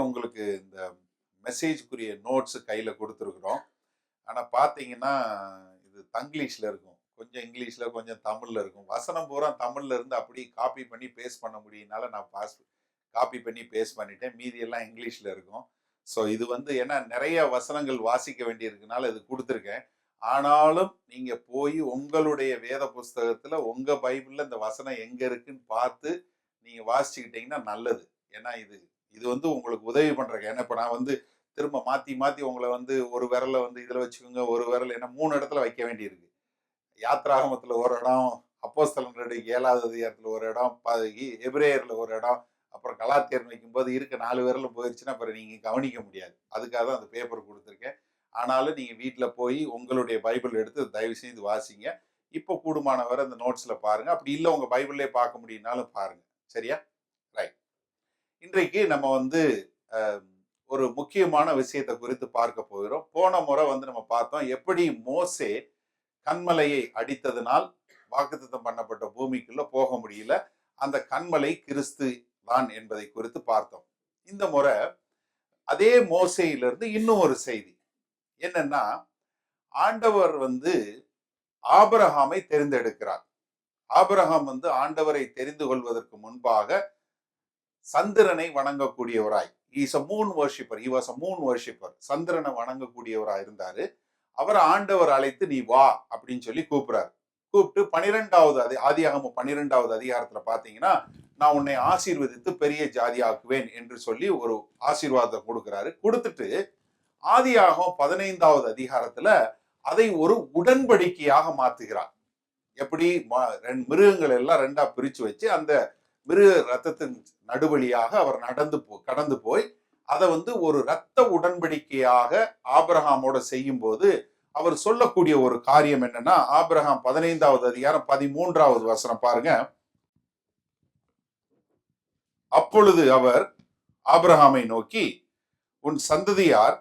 உங்களுக்கு இந்த மெசேஜ்க்குரிய நோட்ஸ் கையில் கொடுத்துருக்குறோம். ஆனால் பார்த்தீங்கன்னா இது தங்கிலீஷில் இருக்கும், கொஞ்சம் இங்கிலீஷில், கொஞ்சம் தமிழில் இருக்கும். வசனம் பூரா தமிழில் இருந்து அப்படி காப்பி பண்ணி பேஸ்ட் பண்ண முடியும்னால நான் காப்பி பண்ணி பேஸ்ட் பண்ணிட்டேன். மீதி எல்லாம் இங்கிலீஷில் இருக்கும். ஸோ இது ஏன்னா நிறைய வசனங்கள் வாசிக்க வேண்டியிருக்குனால இது கொடுத்துருக்கேன். ஆனாலும் நீங்க போய் உங்களுடைய வேத புஸ்தகத்துல உங்க பைபிள்ல இந்த வசனம் எங்க இருக்குன்னு பார்த்து நீங்க வாசிச்சுக்கிட்டீங்கன்னா நல்லது. ஏன்னா இது உங்களுக்கு உதவி பண்றேன். ஏன்னா இப்ப நான் திரும்ப மாத்தி மாத்தி உங்களை ஒரு விரலை இதுல வச்சுக்கோங்க, ஒரு விரல், ஏன்னா 3 இடத்துல வைக்க வேண்டியிருக்கு. யாத்ராகமத்துல ஒரு இடம், அப்போஸ்தலர் 7வது அதிகாரத்துல ஒரு இடம், எபிரேயர்ல ஒரு இடம், அப்புறம் கலாத்தியர் வைக்கும்போது இருக்க 4 விரலும் போயிடுச்சுன்னா அப்புறம் நீங்க கவனிக்க முடியாது. அதுக்காக தான் அந்த பேப்பர் கொடுத்துருக்கேன். ஆனாலும் நீங்க வீட்டுல போய் உங்களுடைய பைபிள் எடுத்து தயவு செய்து வாசிங்க. இப்போ கூடுமானவரை அந்த நோட்ஸ்ல பாருங்க. அப்படி இல்லை உங்க பைபிள்லே பார்க்க முடியும்னாலும் பாருங்க. சரியா? ரைட். இன்றைக்கு நம்ம ஒரு முக்கியமான விஷயத்தை குறித்து பார்க்க போகிறோம். போன முறை நம்ம பார்த்தோம் எப்படி மோசே கண்மலையை அடித்ததினால் வாக்குத்தத்தம் பண்ணப்பட்ட பூமிக்குள்ள போக முடியல. அந்த கண்மலை கிறிஸ்து தான் என்பதை குறித்து பார்த்தோம். இந்த முறை அதே மோசேயிலிருந்து இன்னும் ஒரு செய்தி என்னன்னா, ஆண்டவர் ஆபிரகாமை தேர்ந்தெடுக்கிறார். ஆபிரகாம் ஆண்டவரை தெரிந்து கொள்வதற்கு முன்பாக சந்திரனை வணங்கக்கூடியவராய், சந்திரனை வணங்கக்கூடியவராய் இருந்தாரு. அவர் ஆண்டவர் அழைத்து நீ வா அப்படின்னு சொல்லி கூப்பிடுறாரு. கூப்பிட்டு 12வது ஆதியாகமம் 12வது அதிகாரத்துல பாத்தீங்கன்னா, நான் உன்னை ஆசீர்வதித்து பெரிய ஜாதியாக்குவேன் என்று சொல்லி ஒரு ஆசீர்வாதத்தை கொடுக்கிறாரு. கொடுத்துட்டு ஆதியாகமம் 15வது அதிகாரத்துல அதை ஒரு உடன்படிக்கையாக மாத்துகிறார். எப்படி மிருகங்கள் எல்லாம் 2ஆ பிரிச்சு வச்சு அந்த மிருக ரத்தத்தின் நடுவழியாக அவர் கடந்து போய் அதை ஒரு இரத்த உடன்படிக்கையாக ஆபிரகாமோட செய்யும் போது அவர் சொல்லக்கூடிய ஒரு காரியம் என்னன்னா, ஆபிரகாம் 15வது அதிகாரம் 13வது வசனம் பாருங்க. அப்பொழுது அவர் ஆபிரகாமை நோக்கி, உன் சந்ததியார்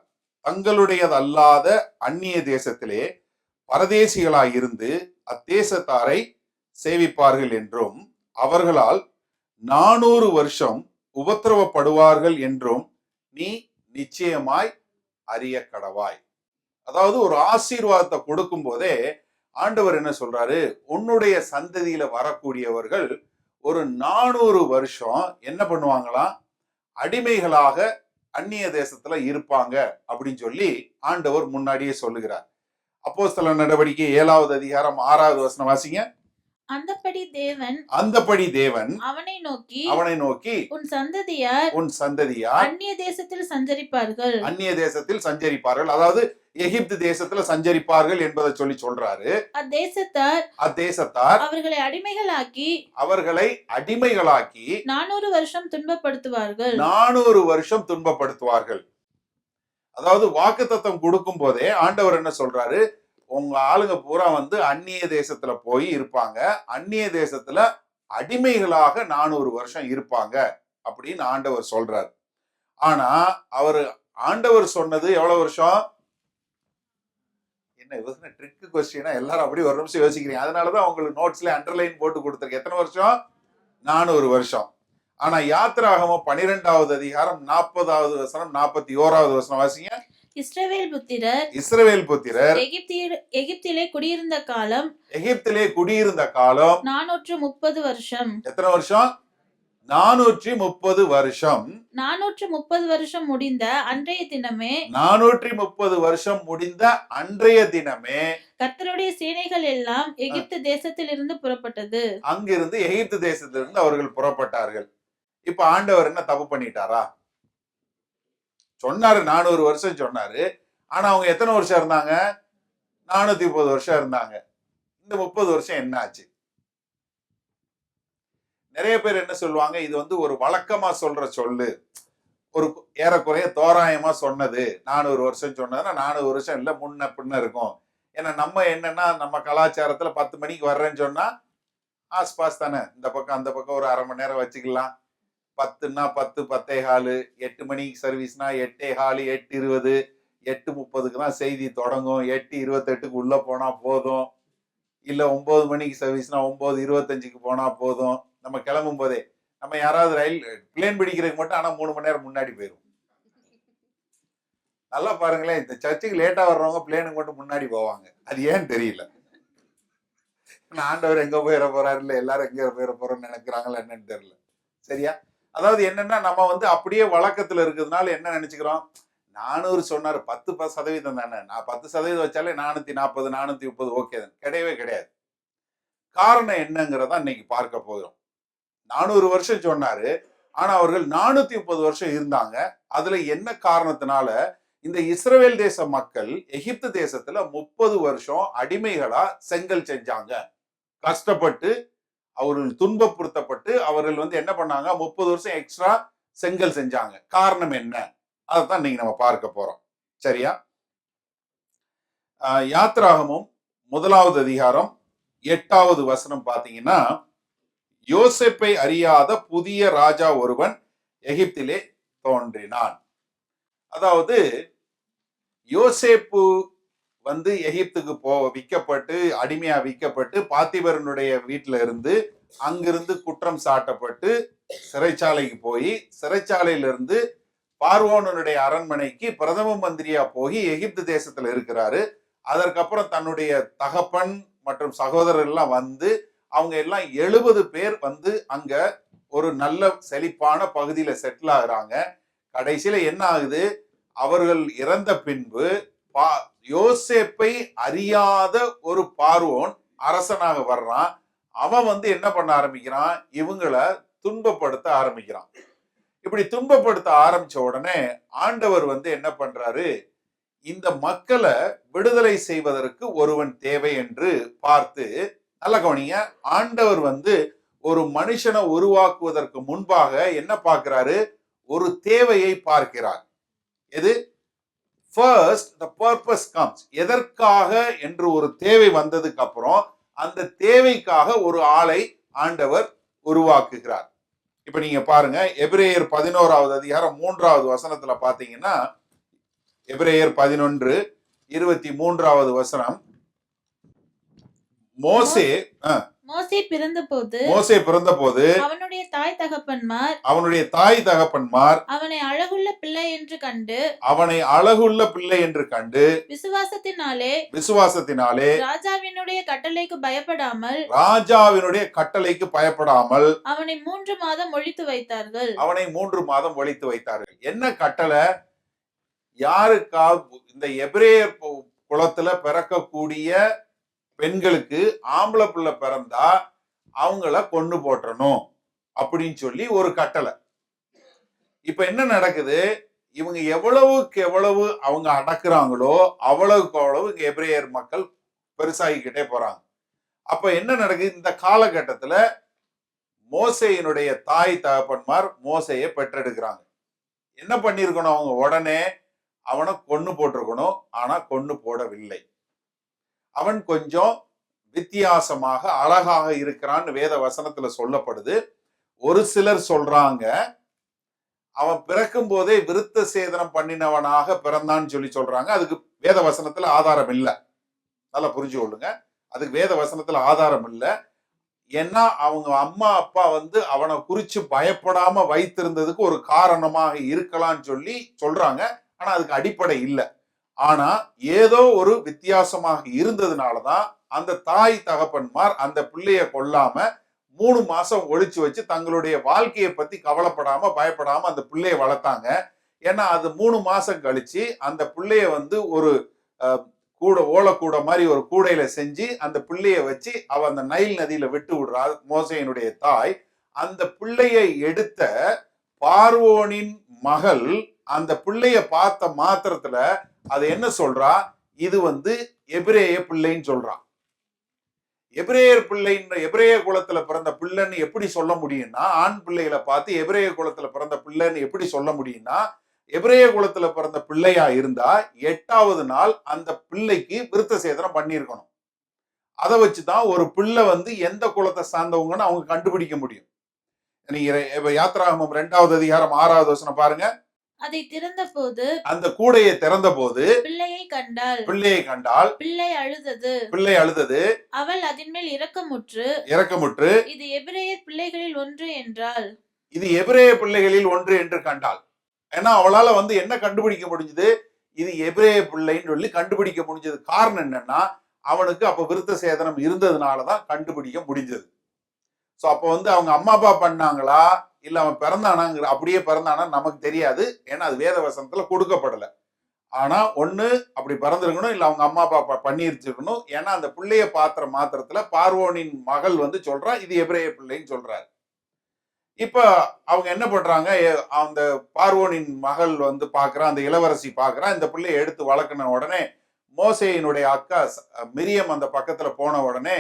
தங்களுடையதல்லாத அந்நிய தேசத்திலே பரதேசிகளாயிருந்து அத்தேசத்தாரை சேவிப்பார்கள் என்றும் அவர்களால் 400 வருஷம் உபத்திரவப்படுவார்கள் என்றும் நீ நிச்சயமாய் அறிய கடவாய். அதாவது ஒரு ஆசீர்வாதத்தை கொடுக்கும் போதே ஆண்டவர் என்ன சொல்றாரு, உன்னுடைய சந்ததியில வரக்கூடியவர்கள் ஒரு 400 வருஷம் என்ன பண்ணுவாங்களாம், அடிமைகளாக அந்நிய தேசத்துல இருப்பாங்க அப்படின்னு சொல்லி ஆண்டவர் முன்னாடியே சொல்லுகிறார். அப்போஸ்தலர் நடவடிக்கை 7வது அதிகாரம் 6வது வசனம் வாசிங்க. அந்தப்படி தேவன் அவனை நோக்கி உன் சந்ததியார் அந்நிய தேசத்தில் சஞ்சரிப்பார்கள், அதாவது எகிப்து தேசத்துல சஞ்சரிப்பார்கள் என்பதை சொல்றாரு. அத்தேசத்தார் அவர்களை அடிமைகளாக்கி 400 வருஷம் துன்பப்படுத்துவார்கள். 400 வருஷம் துன்பப்படுத்துவார்கள். அதாவது வாக்குத்தத்தம் கொடுக்கும் போதே ஆண்டவர் என்ன சொல்றாரு, உங்க ஆளுங்க பூரா அந்நிய தேசத்துல போய் இருப்பாங்க, அந்நிய தேசத்துல அடிமைகளாக 400 வருஷம் இருப்பாங்க அப்படின்னு ஆண்டவர் சொல்றாரு. ஆனா ஆண்டவர் சொன்னது எவ்வளவு வருஷம்? என்ன ட்ரிக் கொஸ்டினா எல்லாரும் அப்படி ஒரு நிமிஷம் யோசிக்கிறீங்க. அதனாலதான் உங்களுக்கு நோட்ஸ்ல அண்டர்லைன் போட்டு கொடுத்துருக்கு. எத்தனை வருஷம்? 400 வருஷம். ஆனா யாத்திராகமம் 12வது அதிகாரம் 40வது வசனம் 41வது வசனம் வாசிங்க. இஸ்ரவேல் புத்திரர் எகிப்திலே குடியிருந்த காலம் 430 வருஷம். எத்தனை வருஷம்? 430 வருஷம். 430 வருஷம் முடிந்த அன்றைய தினமே 430 வருஷம் முடிந்த அன்றைய தினமே கர்த்தருடைய சேனைகள் எல்லாம் எகிப்து தேசத்தில் இருந்து புறப்பட்டது. அங்கிருந்து எகிப்து தேசத்திலிருந்து அவர்கள் புறப்பட்டார்கள். இப்ப ஆண்டவர் என்ன தப்பு பண்ணிட்டாரா? சொன்னாரு 400 வருஷம் சொன்னாரு. ஆனா அவங்க எத்தனை வருஷம் இருந்தாங்க? 430 வருஷம் இருந்தாங்க. இந்த 30 வருஷம் என்ன ஆச்சு? நிறைய பேர் என்ன சொல்லுவாங்க, இது ஒரு வழக்கமா சொல்ற சொல்லு, ஒரு ஏறக்குறைய தோராயமா சொன்னது. 400 வருஷம் சொன்னதுன்னா 400 வருஷம் இல்ல, முன்ன பின்ன இருக்கும். ஏன்னா நம்ம என்னன்னா, நம்ம கலாச்சாரத்துல 10 மணிக்கு வர்றேன்னு சொன்னா ஆஸ்பாஸ் தானே, இந்த பக்கம் அந்த பக்கம் ஒரு அரை மணி நேரம் வச்சுக்கலாம். 10ன்னா 10, 10:15, 8 மணிக்கு சர்வீஸ்னா 8:15, 8:20, 8:30க்கு தான் செய்தி தொடங்கும். 8:28க்கு உள்ள போனா போதும். இல்ல 9 மணிக்கு சர்வீஸ்னா 9:25க்கு போனா போதும். நம்ம கிளம்பும் போதே நம்ம யாராவது பிளேன் பிடிக்கிறதுக்கு மட்டும் ஆனா 3 மணி நேரம் முன்னாடி போயிடும். நல்லா பாருங்களேன், இந்த சர்ச்சுக்கு லேட்டா வர்றவங்க பிளேனுக்கு மட்டும் முன்னாடி போவாங்க. அது ஏன்னு தெரியல. ஆண்டவர் எங்க போயிட போறாரு, இல்ல எல்லாரும் எங்க போயிட போறோம்னு நினைக்கிறாங்களா என்னன்னு தெரியல. சரியா? அதாவது என்னன்னா, நம்ம வந்து அப்படியே வழக்கத்துல இருக்கிறதுனால என்ன நினைச்சுக்கிறோம், 400 சொன்னாரு, 10% தானே, நான் 10% வச்சாலே 440 430 ஓகே தான். கிடையவே கிடையாது. காரணம் என்னங்கிறத இன்னைக்கு பார்க்க போகிறோம். 400 வருஷம் சொன்னாரு, ஆனா அவர்கள் 430 வருஷம் இருந்தாங்க. அதுல என்ன காரணத்தினால இந்த இஸ்ரவேல் தேச மக்கள் எகிப்து தேசத்துல 30 வருஷம் அடிமைகளா செங்கல் செஞ்சாங்க. கஷ்டப்பட்டு அவர்கள் துன்பப்படுத்தப்பட்டு அவர்கள் வந்து என்ன பண்ணாங்க, 30 வருஷம் எக்ஸ்ட்ரா செங்கல் செஞ்சாங்க. காரணம் என்ன, அதைத்தான் இன்னைக்கு நம்ம பார்க்க போறோம். சரியா? யாத்ராகமும் 1வது அதிகாரம் 8வது வசனம் பாத்தீங்கன்னா, யோசேப்பை அறியாத புதிய ராஜா ஒருவன் எகிப்திலே தோன்றினான். அதாவது யோசேப்பு வந்து எகிப்துக்கு விற்கப்பட்டு அடிமையா விற்கப்பட்டு பாத்திபரனுடைய வீட்டுல இருந்து அங்கிருந்து குற்றம் சாட்டப்பட்டு சிறைச்சாலைக்கு போய் சிறைச்சாலையிலிருந்து பார்வோனுடைய அரண்மனைக்கு பிரதம மந்திரியா போய் எகிப்து தேசத்துல இருக்கிறாரு. அதற்கப்புறம் தன்னுடைய தகப்பன் மற்றும் சகோதரர் எல்லாம் வந்து அவங்க எல்லாம் 70 பேர் வந்து அங்க ஒரு நல்ல செழிப்பான பகுதியில செட்டில் ஆகுறாங்க. கடைசியில என்ன ஆகுது, அவர்கள் இறந்த பின்பு யோசேப்பை அறியாத ஒரு பார்வோன் அரசனாக வர்றான். அவன் வந்து என்ன பண்ண ஆரம்பிக்கிறான், இவங்களை துன்பப்படுத்த ஆரம்பிக்கிறான். இப்படி துன்பப்படுத்த ஆரம்பிச்ச உடனே ஆண்டவர் வந்து என்ன பண்றாரு, இந்த மக்களை விடுதலை செய்வதற்கு ஒருவன் தேவை என்று பார்த்து, நல்ல கவனிங்க, ஆண்டவர் வந்து ஒரு மனுஷனை உருவாக்குவதற்கு முன்பாக என்ன பார்க்கிறாரு, ஒரு தேவையை பார்க்கிறார். எது? First the purpose comes. எதற்காக என்று ஒரு தேவை வந்ததுக்கு அப்புறம் அந்த தேவைக்காக ஒரு ஆளை ஆண்டவர் உருவாக்குகிறார். இப்ப நீங்க பாருங்க, எபிரேயர் 11வது அதிகாரம் 3வது வசனத்துல பாத்தீங்கன்னா, எபிரேயர் 11:23வது வசனம், மோசே பிறந்தபோது அவனுடைய தாய் தகப்பன்மார் அவனை அழகுள்ள பிள்ளை என்று கண்டு விசுவாசத்தினாலே ராஜாவினுடைய கட்டளைக்கு பயப்படாமல் அவனை 3 மாதம் ஒழித்து வைத்தார்கள். என்ன கட்டளை? யாருக்கா இந்த எபிரேயர் குலத்துல பிறக்கக்கூடிய பெண்களுக்கு ஆம்பளை பிள்ளை பிறந்தா அவங்கள கொண்டு போட்டணும் அப்படின்னு சொல்லி ஒரு கட்டளை. இப்ப என்ன நடக்குது, இவங்க எவ்வளவுக்கு எவ்வளவு அவங்க அடக்குறாங்களோ அவ்வளவுக்கு அவ்வளவு இங்க எபிரேயர் மக்கள் பெருசாகிக்கிட்டே போறாங்க. அப்ப என்ன நடக்குது, இந்த காலகட்டத்துல மோசேயினுடைய தாய் தகப்பன்மார் மோசேயை பெற்றெடுக்கிறாங்க. என்ன பண்ணிருக்கணும், அவங்க உடனே அவனை கொன்னு போட்டிருக்கணும். ஆனா கொன்னு போடவில்லை. அவன் கொஞ்சம் வித்தியாசமாக அழகாக இருக்கிறான்னு வேத வசனத்துல சொல்லப்படுது. ஒரு சிலர் சொல்றாங்க அவன் பிறக்கும் போதே விருத்த சேதனம் பண்ணினவனாக பிறந்தான்னு சொல்லி சொல்றாங்க. அதுக்கு வேத வசனத்துல ஆதாரம் இல்லை. நல்லா புரிஞ்சு கொள்ளுங்க, அதுக்கு வேத வசனத்துல ஆதாரம் இல்லை. ஏன்னா அவங்க அம்மா அப்பா வந்து அவனை குறிச்சு பயப்படாம வைத்திருந்ததுக்கு ஒரு காரணமாக இருக்கலாம்னு சொல்லி சொல்றாங்க. ஆனா அதுக்கு அடிப்படை இல்லை. ஆனா ஏதோ ஒரு வித்தியாசமாக இருந்ததுனாலதான் அந்த தாய் தகப்பன்மார் அந்த பிள்ளைய கொல்லாம 3 மாசம் ஒழிச்சு வச்சு தங்களுடைய வாழ்க்கையை பத்தி கவலைப்படாம பயப்படாம அந்த பிள்ளைய வளர்த்தாங்க. ஏன்னா அது 3 மாசம் கழிச்சு அந்த பிள்ளைய வந்து ஒரு ஓலக்கூட மாதிரி ஒரு கூடையில செஞ்சு அந்த பிள்ளைய வச்சு அவ அந்த நைல் நதியில விட்டு விடுறா மோசேயினுடைய தாய். அந்த பிள்ளையை எடுத்த பார்வோனின் மகள் அந்த பிள்ளைய பார்த்த மாத்திரத்துல அது என்ன சொல்றா, இது வந்து எபிரேய பிள்ளைன்னு சொல்றான். எபிரேயர் பிள்ளைன்ற எபிரேய குலத்துல பிறந்த பிள்ளைன்னு எப்படி சொல்ல முடியும்னா, ஆண் பிள்ளைகளை பார்த்து எபிரேய குலத்துல பிறந்த பிள்ளைன்னு எப்படி சொல்ல முடியும்னா, எபிரேய குலத்துல பிறந்த பிள்ளையா இருந்தா 8வது நாள் அந்த பிள்ளைக்கு விருத்த சேதனம் பண்ணியிருக்கணும். அதை வச்சுதான் ஒரு பிள்ளை வந்து எந்த குலத்தை சார்ந்தவங்கன்னு அவங்க கண்டுபிடிக்க முடியும். நீங்க யாத்ராகமம் 2வது அதிகாரம் 6வது வசனம் பாருங்க. அதை திறந்தபோது அந்த கூடையை திறந்தபோது பிள்ளையை கண்டாள். பிள்ளை அழுதது. அவள் அதன் மேல் இரக்கமுற்று இது எபிரேயர் பிள்ளைகளில் ஒன்று என்று கண்டாள். ஏன்னா அவளால வந்து என்ன கண்டுபிடிக்க முடிஞ்சது, இது எபிரேய பிள்ளைன்னு சொல்லி கண்டுபிடிக்க முடிஞ்சது. காரணம் என்னன்னா, அவனுக்கு அப்ப விருத்த சேதனம் இருந்ததுனாலதான் கண்டுபிடிக்க முடிஞ்சது. சோ அப்ப வந்து அவங்க அம்மா அப்பா பண்ணாங்களா இல்ல அவன் பிறந்தானாங்கிற அப்படியே பிறந்தானா நமக்கு தெரியாது. ஏன்னா அது வேத வசனத்துல கொடுக்கப்படல. ஆனா ஒண்ணு அப்படி பிறந்திருக்கணும், இல்ல அவங்க அம்மா அப்பா பண்ணிருச்சிருக்கணும். ஏன்னா அந்த பிள்ளைய பாத்திர மாத்திரத்துல பார்வோனின் மகள் வந்து சொல்றா இது எபிரேய பிள்ளைன்னு சொல்றாரு. இப்ப அவங்க என்ன பண்றாங்க, அந்த பார்வோனின் மகள் வந்து பாக்குறா, அந்த இளவரசி பாக்குறா, இந்த பிள்ளைய எடுத்து வளர்க்கின உடனே மோசேயினுடைய அக்கா மிரியம் அந்த பக்கத்துல போன உடனே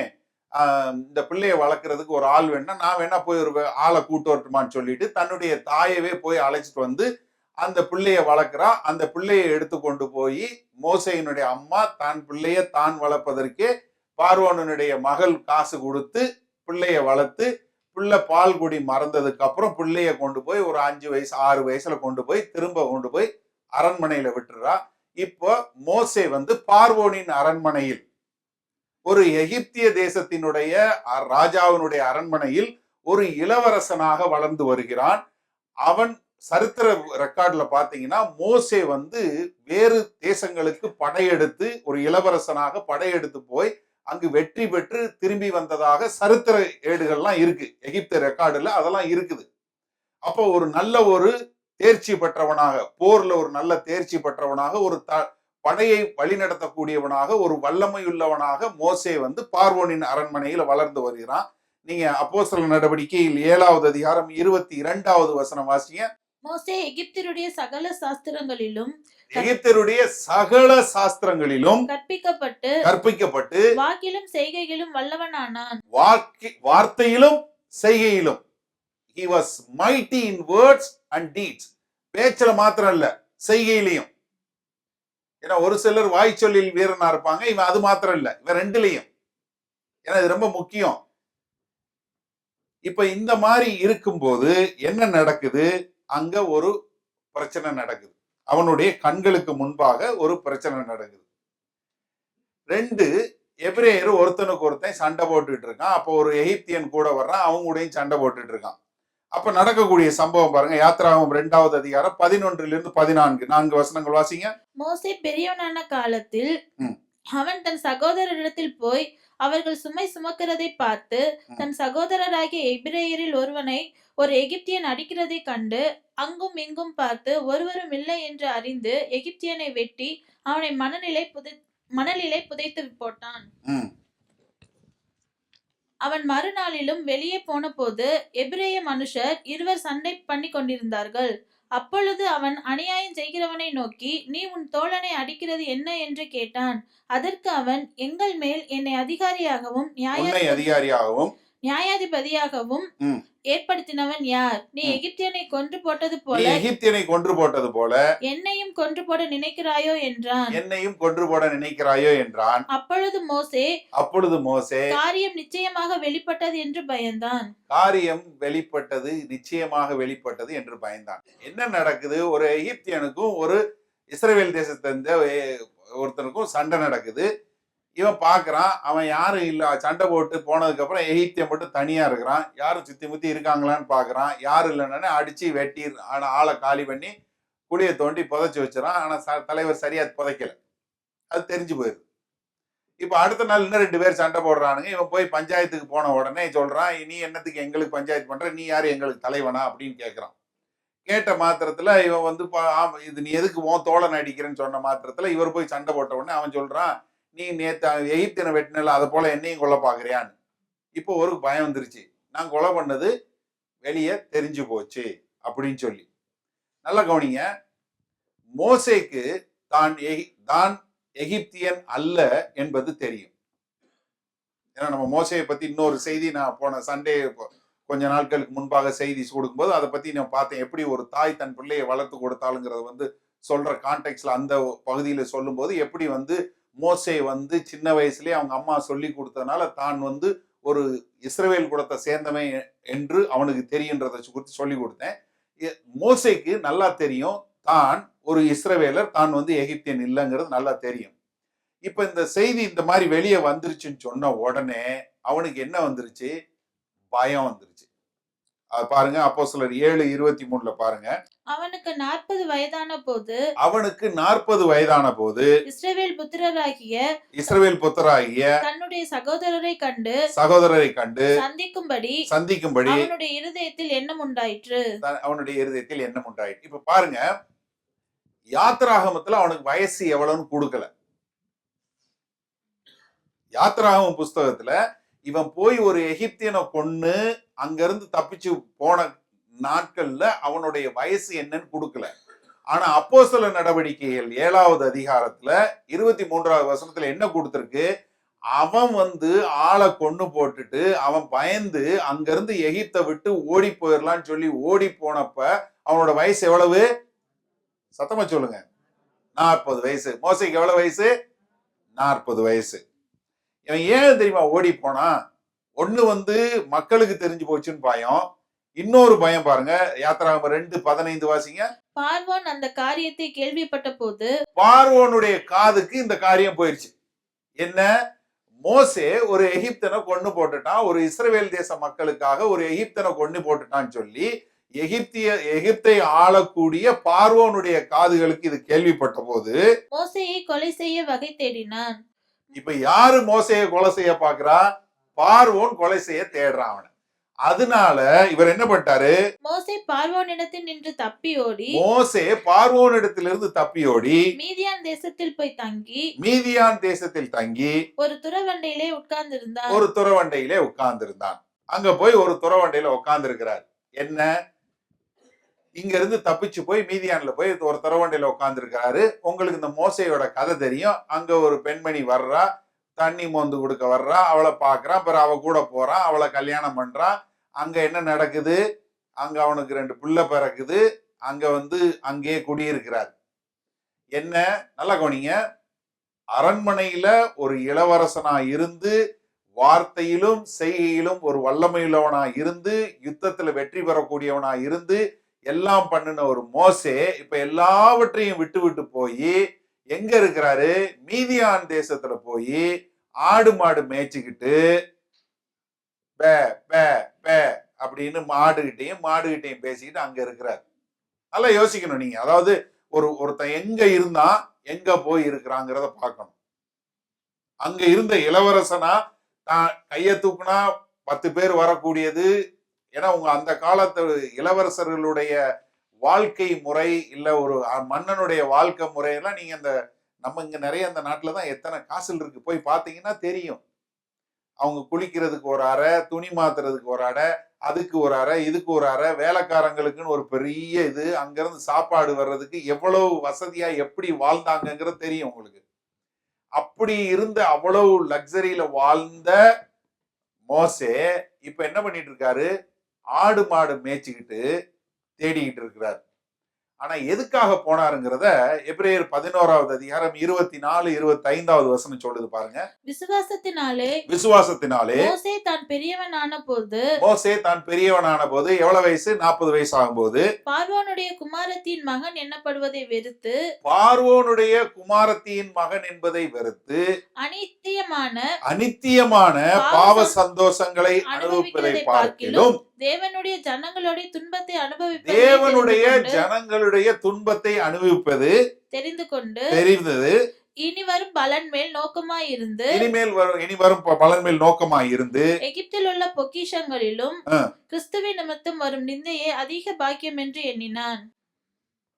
இந்த பிள்ளைய வளர்க்கறதுக்கு ஒரு ஆள் வேணா, நான் வேணா போய் ஒரு ஆளை கூட்டு வரட்டுமான்னு சொல்லிட்டு தன்னுடைய தாயவே போய் அழைச்சிட்டு வந்து அந்த பிள்ளைய வளர்க்கிறா. அந்த பிள்ளைய எடுத்து கொண்டு போய் மோசேயினுடைய அம்மா தான் பிள்ளைய தான் வளர்ப்பதற்கே பார்வோனுடைய மகள் காசு கொடுத்து பிள்ளைய வளர்த்து, பிள்ளை பால் குடி மறந்ததுக்கு அப்புறம் பிள்ளைய கொண்டு போய் ஒரு 5 வயசு 6 வயசுல கொண்டு போய் திரும்ப கொண்டு போய் அரண்மனையில விட்டுறா. இப்போ மோசே வந்து பார்வோனின் அரண்மனையில், ஒரு எகிப்திய தேசத்தினுடைய ராஜாவினுடைய அரண்மனையில் ஒரு இளவரசனாக வளர்ந்து வருகிறான். அவன் சரித்திர ரெக்கார்ட்ல பாத்தீங்கன்னா மோசே வந்து வேறு தேசங்களுக்கு படையெடுத்து ஒரு இளவரசனாக படையெடுத்து போய் அங்கு வெற்றி பெற்று திரும்பி வந்ததாக சரித்திர ஏடுகள்லாம் இருக்கு. எகிப்து ரெக்கார்டுல அதெல்லாம் இருக்குது. அப்போ ஒரு நல்ல ஒரு தேர்ச்சி பெற்றவனாக, போர்ல ஒரு நல்ல தேர்ச்சி பெற்றவனாக, ஒரு படையை வழிநடத்தக்கூடியவனாக, ஒரு வல்லமையுள்ளவனாக மோசே வந்து பார்வோனின் அரண்மனையில வளர்ந்து வருகிறான். நீங்க அப்போஸ்தலர் நடவடிக்கையில் 7வது அதிகாரம் 22வது வசனம் வாசிங்க. மோசே எகிப்தியருடைய சகல சாஸ்திரங்களிலும் கற்பிக்கப்பட்டு வாக்கிலும் செய்கையிலும் வல்லவனானான். வார்த்தையிலும் செய்கையிலும் he was mighty in words and deeds. பேச்சுல மாத்திரம் இல்ல, செய்கையிலையும். ஏன்னா ஒரு சிலர் வாய்ச்சொல்லில் வீரனா இருப்பாங்க, இவன் அது மாத்திரம் இல்ல, இவன் ரெண்டுலையும். ஏன்னா இது ரொம்ப முக்கியம். இப்ப இந்த மாதிரி இருக்கும்போது என்ன நடக்குது, அங்க ஒரு பிரச்சனை நடக்குது. அவனுடைய கண்களுக்கு முன்பாக ஒரு பிரச்சனை நடக்குது. 2 எபிரேயர் ஒருத்தனுக்கு ஒருத்தன் சண்டை போட்டுட்டு இருக்கான். அப்போ ஒரு எகிப்தியன் கூட வர்றான், அவங்க கூடயும் சண்டை போட்டுட்டு இருக்கான். அப்ப நடக்கக்கூடிய சம்பவம் பாருங்க. யாத்திராகமம் 2வது அதிகாரம் 11 14 4 வசனங்கள் வாசிங்க. மோசே பெரியவனான காலத்தில் அவன் தன் சகோதரரிடத்தில் போய் அவர்கள் சுமை சுமக்கிறதை பார்த்து தன் சகோதரராகிய எபிரேயரில் ஒருவனை ஒரு எகிப்தியன் அடிக்கிறதை கண்டு அங்கும் இங்கும் பார்த்து ஒருவரும் இல்லை என்று அறிந்து எகிப்தியனை வெட்டி அவனை மணலிலே புதைத்து போட்டான். அவன் மறுநாளிலும் வெளியே போன போது எபிரேய மனுஷர் 2 சண்டை பண்ணி கொண்டிருந்தார்கள். அப்பொழுது அவன் அநியாயம் செய்கிறவனை நோக்கி, நீ உன் தோழனை அடிக்கிறது என்ன என்று கேட்டான். அதற்கு அவன், எங்கள் மேல் என்னை அதிகாரியாகவும் நியாயாதிபதியாகவும் ஏற்படுத்தினவன் யார்? நீ எகிப்தியனை கொன்று போட்டது போல என்னையும் கொன்று போட நினைக்கிறாயோ என்றான். அப்பொழுது மோசே காரியம் நிச்சயமாக வெளிப்பட்டது என்று பயந்தான். என்ன நடக்குது? ஒரு எகிப்தியனுக்கும் ஒரு இஸ்ரவேல் தேசத்தை ஒருத்தனுக்கும் சண்டை நடக்குது. இவன் பாக்குறான், அவன் யாரும் இல்ல, சண்டை போட்டு போனதுக்கு அப்புறம் எகிப்தியன் மட்டும் தனியா இருக்கிறான். யாரும் சுத்தி முத்தி இருக்காங்களான்னு பாக்குறான். யாரும் இல்லைன்னு அடிச்சு வெட்டி ஆளை காலி பண்ணி குழியை தோண்டி புதைச்சு வச்சிடறான். ஆனா தலைவர் சரியா புதைக்கல, அது தெரிஞ்சு போயிருது. இப்ப அடுத்த நாள் இன்னும் 2 பேர் சண்டை போடுறானுங்க. இவன் போய் பஞ்சாயத்துக்கு போன உடனே சொல்றான், நீ என்னத்துக்கு எங்களுக்கு பஞ்சாயத்து பண்ற, நீ யாரு எங்களுக்கு தலைவனா அப்படின்னு கேட்கிறான். கேட்ட மாத்திரத்துல இவன் வந்து இது நீ எதுக்கு உன் தோழனை அடிக்கிறேன்னு சொன்ன மாத்திரத்துல இவர் போய் சண்டை போட்ட உடனே அவன் சொல்றான், நீ நேத்து எகிப்தியனை வெட்டினல அதை போல என்னையும் கொலை பாக்குறியான்னு. இப்போ ஒரு பயம் வந்துருச்சு, நான் கொலை பண்ணது வெளியே தெரிஞ்சு போச்சு அப்படின்னு சொல்லி. நல்லா கவனிங்க, மோசேக்கு தான் எகிப்தியன் அல்ல என்பது தெரியும். ஏன்னா நம்ம மோசையை பத்தி இன்னொரு செய்தி நான் போன சண்டே கொஞ்ச நாட்களுக்கு முன்பாக செய்தி கொடுக்கும்போது அதை பத்தி நான் பார்த்தேன். எப்படி ஒரு தாய் தன் பிள்ளையை வளர்த்து கொடுத்தாளுங்கிறத வந்து சொல்ற கான்டெக்ட்ல அந்த பகுதியில சொல்லும் போது எப்படி வந்து மோசே வந்து சின்ன வயசுலயே அவங்க அம்மா சொல்லி கொடுத்ததுனால தான் வந்து ஒரு இஸ்ரவேல் குலத்தை சேர்ந்தவன் என்று அவனுக்கு தெரியுன்றதை குறித்து சொல்லி கொடுத்தேன். மோசேக்கு நல்லா தெரியும் தான் ஒரு இஸ்ரவேலர், தான் வந்து எகிப்தியன் இல்லைங்கிறது நல்லா தெரியும். இப்ப இந்த செய்தி இந்த மாதிரி வெளியே வந்துருச்சுன்னு சொன்ன உடனே அவனுக்கு என்ன வந்துருச்சு? பயம் வந்துருச்சு. அது பாருங்க, அப்போஸ்தலர் 7:23 பாருங்க. அவனுக்கு 40 வயதான போது அவனுக்கு 40 வயதான போது இஸ்ரவேல் புத்திரராகிய இஸ்ரவேல் புத்திரராகிய தன்னுடைய சகோதரரை கண்டு சகோதரரை கண்டு சந்திக்கும்படி அவனுடைய இருதயத்தில் எண்ணம் உண்டாயிற்று. அவனுடைய இருதயத்தில் எண்ணம் உண்டாயிற்று. இப்ப பாருங்க, யாத்திராகமத்துல அவனுக்கு வயசு எவ்வளவுன்னு கொடுக்கல. யாத்திராகம புஸ்தகத்துல இவன் போய் ஒரு எகிப்தியனை கொன்னு அங்கிருந்து தப்பிச்சு போன நாட்கள்ல அவனுடைய வயசு என்னன்னு கொடுக்கல. ஆனா அப்போஸ்தலர் நடவடிக்கைகள் 7வது அதிகாரத்துல 23வது வசனத்துல என்ன கொடுத்திருக்கு? அவன் ஆளை கொன்னு போட்டுட்டு அவன் பயந்து அங்கிருந்து எகிப்தை விட்டு ஓடி போயிடலான்னு சொல்லி ஓடி போனப்ப அவனோட வயசு எவ்வளவு? சத்தமா சொல்லுங்க. 40 வயசு. மோசேக்கு எவ்வளவு வயசு? 40 வயசு. இவன் ஏன் தெரியுமா ஓடி போனா? ஒண்ணு மக்களுக்கு தெரிஞ்சு போச்சுன்னு பயம். இன்னொரு பயம் பாருங்க, யாத்திராகமம் 2:15 வாசிங்க. பார்வோன் அந்த காரியத்தை கேள்விப்பட்ட போது பார்வோனுடைய காதுக்கு இந்த காரியம் போயிருச்சு. என்ன? மோசே ஒரு எகிப்தனை கொன்னு போட்டுட்டான், ஒரு இஸ்ரவேல் தேச மக்களுக்காக ஒரு எகிப்தனை கொன்னு போட்டுட்டான்னு சொல்லி எகிப்தை ஆளக்கூடிய பார்வோனுடைய காதுகளுக்கு இது கேள்விப்பட்ட போது மோசேயை கொலை செய்ய வகை தேடினான். இப்ப யாரு மோசையை கொலை செய்ய பாக்குறா? பார்வோன் கொலை செய்ய தேடுறான் அவனை. அதனால இவர் என்ன பண்ணிட்டாரு? மோசே பார்வோனிடத்தில் நின்று தப்பி ஓடி மோசே பார்வோனிடத்திலிருந்து தப்பி ஓடி மீதியான் தேசத்தில் போய் தங்கி ஒரு துறவண்டையிலே உட்கார்ந்திருந்தான். அங்க போய் ஒரு துறவண்டையில உட்கார்ந்து இருக்கிறார். என்ன? இங்க இருந்து தப்பிச்சு போய் மீதியான்ல போய் ஒரு துறவண்டையில உட்கார்ந்து இருக்கிறாரு. உங்களுக்கு இந்த மோசையோட கதை தெரியும். அங்க ஒரு பெண்மணி வர்றா, தண்ணி மோந்து கொடுக்க வர்றா, அவளை பாக்குறான், பிறகு அவ கூட போறான், அவளை கல்யாணம் பண்றான். அங்க என்ன நடக்குது? அங்க அவனுக்கு 2 பிள்ளை பிறக்குது. அங்க அங்கேயே குடியிருக்கிறார். என்ன? நல்லா கவனிங்க. அரண்மனையில ஒரு இளவரசனா இருந்து, வார்த்தையிலும் செய்கையிலும் ஒரு வல்லமையுள்ளவனா இருந்து, யுத்தத்துல வெற்றி பெறக்கூடியவனா இருந்து, எல்லாம் பண்ணின ஒரு மோசே இப்ப எல்லாவற்றையும் விட்டு போய் எங்க இருக்கிறாரு? மீதியான் தேசத்துல போய் ஆடு மாடு மேய்ச்சிக்கிட்டு பே பே பே அப்படின்னு மாடுகிட்டையும் பேசிக்கிட்டு அங்க இருக்கிறார். நல்லா யோசிக்கணும் நீங்க. அதாவது ஒருத்தன் எங்க இருந்தா எங்க போய் இருக்கிறாங்கிறத பார்க்கணும். அங்க இருந்த இளவரசனா தான் கைய தூக்குனா 10 பேர் வரக்கூடியது. ஏன்னா அந்த காலத்து இளவரசர்களுடைய வாழ்க்கை முறை இல்ல ஒரு மன்னனுடைய வாழ்க்கை முறையெல்லாம் நீங்க நம்ம இங்க நிறைய அந்த நாட்டுலதான் எத்தனை காசுல இருக்கு போய் பாத்தீங்கன்னா தெரியும். அவங்க குளிக்கிறதுக்கு ஒரு அறை, துணி மாத்துறதுக்கு ஒரு அறை, அதுக்கு ஒரு அறை, இதுக்கு ஒரு அறை, வேலைக்காரங்களுக்குன்னு ஒரு பெரிய இது, அங்கிருந்து சாப்பாடு வர்றதுக்கு எவ்வளவு வசதியா எப்படி வாழ்ந்தாங்கிறது தெரியும் உங்களுக்கு. அப்படி இருந்த அவ்வளவு லக்ஸரியில வாழ்ந்த மோசே இப்ப என்ன பண்ணிட்டு இருக்காரு? ஆடு மாடு மேய்ச்சிக்கிட்டு தேடிக்கிட்டு இருக்கிறார். ஆனா எதுக்காக போனாருங்கிறத எபிரேயர் 11வது அதிகாரம் 24, 25வது வசனம் சொல்லுது பாருங்க. விசுவாசத்தினாலே மோசே தான் பெரியவனான போது எவ்வளவு வயசு? 40 வயசு ஆகும்போது பார்வோனுடைய குமாரத்தின் மகன் எண்ணப்படுவதை வெறுத்து அனித்தியமான பாவ சந்தோஷங்களை அனுபவிப்பதை பார்க்கிலும் தேவனுடைய ஜனங்களுடைய துன்பத்தை அனுபவிப்பது தெரிந்தது. இனி வரும் பலன் மேல் நோக்கமாய் இருந்து எகிப்தில் உள்ள பொக்கிஷங்களிலும் கிறிஸ்துவின் நிமித்தம் வரும் நிந்தையை அதிக பாக்கியம் என்று எண்ணினான்.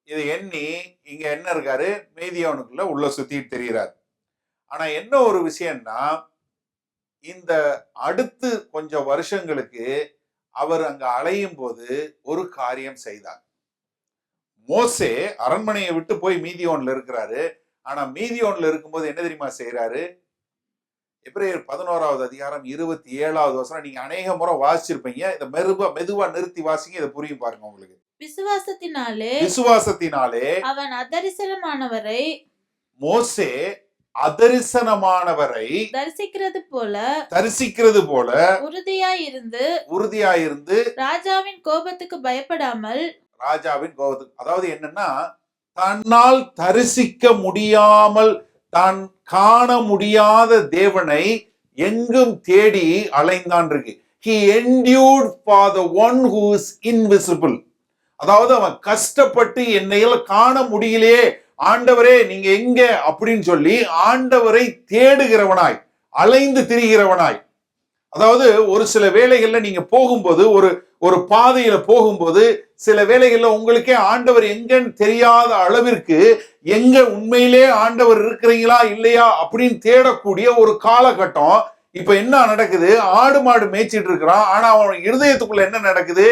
இது எண்ணி இங்க என்ன இருக்காரு? மீதியானுக்குள்ள உள்ள சுத்திட்டு தெரிகிறார். ஆனா என்ன ஒரு விஷயம்னா, இந்த அடுத்து கொஞ்சம் வருஷங்களுக்கு அவர் அங்க அலையும் போது ஒரு காரியம் செய்தார். மோசே அரண்மனையை விட்டு போய் மீதியோன்ல இருக்கிறாரு. ஆனா மீதியோன்ல இருக்கும்போது என்ன தெரியுமா செய்யறாரு? எபிரேயர் 11வது அதிகாரம் 27வது வசனம் நீங்க அநேக முறை வாசிச்சிருப்பீங்க. இதை மெதுவா நிறுத்தி வாசிங்க, இதை புரியும் பாருங்க உங்களுக்கு. விசுவாசத்தினாலே அவன் அதரிசனமானவரை மோசே அதரிசனமானவரை தரிசிக்கிறது போல உறுதியாயிருந்து ராஜாவின் கோபத்துக்கு பயப்படாமல் அதாவது என்னன்னா, தன்னால் தரிசிக்க முடியாமல் தான் காண முடியாத தேவனை எங்கும் தேடி அலைந்தான் இருக்கு. he endured for the one who is invisible. அதாவது அவன் கஷ்டப்பட்டு என்னையால காண முடியலையே, ஆண்டவரே நீங்க எங்க அப்படின்னு சொல்லி ஆண்டவரை தேடுகிறவனாய், அலைந்து திரிகிறவனாய். அதாவது ஒரு சில வேளைகள்ல நீங்க போகும்போது, ஒரு பாதையில போகும்போது சில வேளைகள்ல உங்களுக்கே ஆண்டவர் எங்கன்னு தெரியாத அளவிற்கு எங்க உண்மையிலே ஆண்டவர் இருக்கிறீங்களா இல்லையா அப்படின்னு தேடக்கூடிய ஒரு காலகட்டம். இப்ப என்ன நடக்குது? ஆடு மாடு மேய்ச்சிட்டு இருக்கிறான், ஆனா அவன் இருதயத்துக்குள்ள என்ன நடக்குது?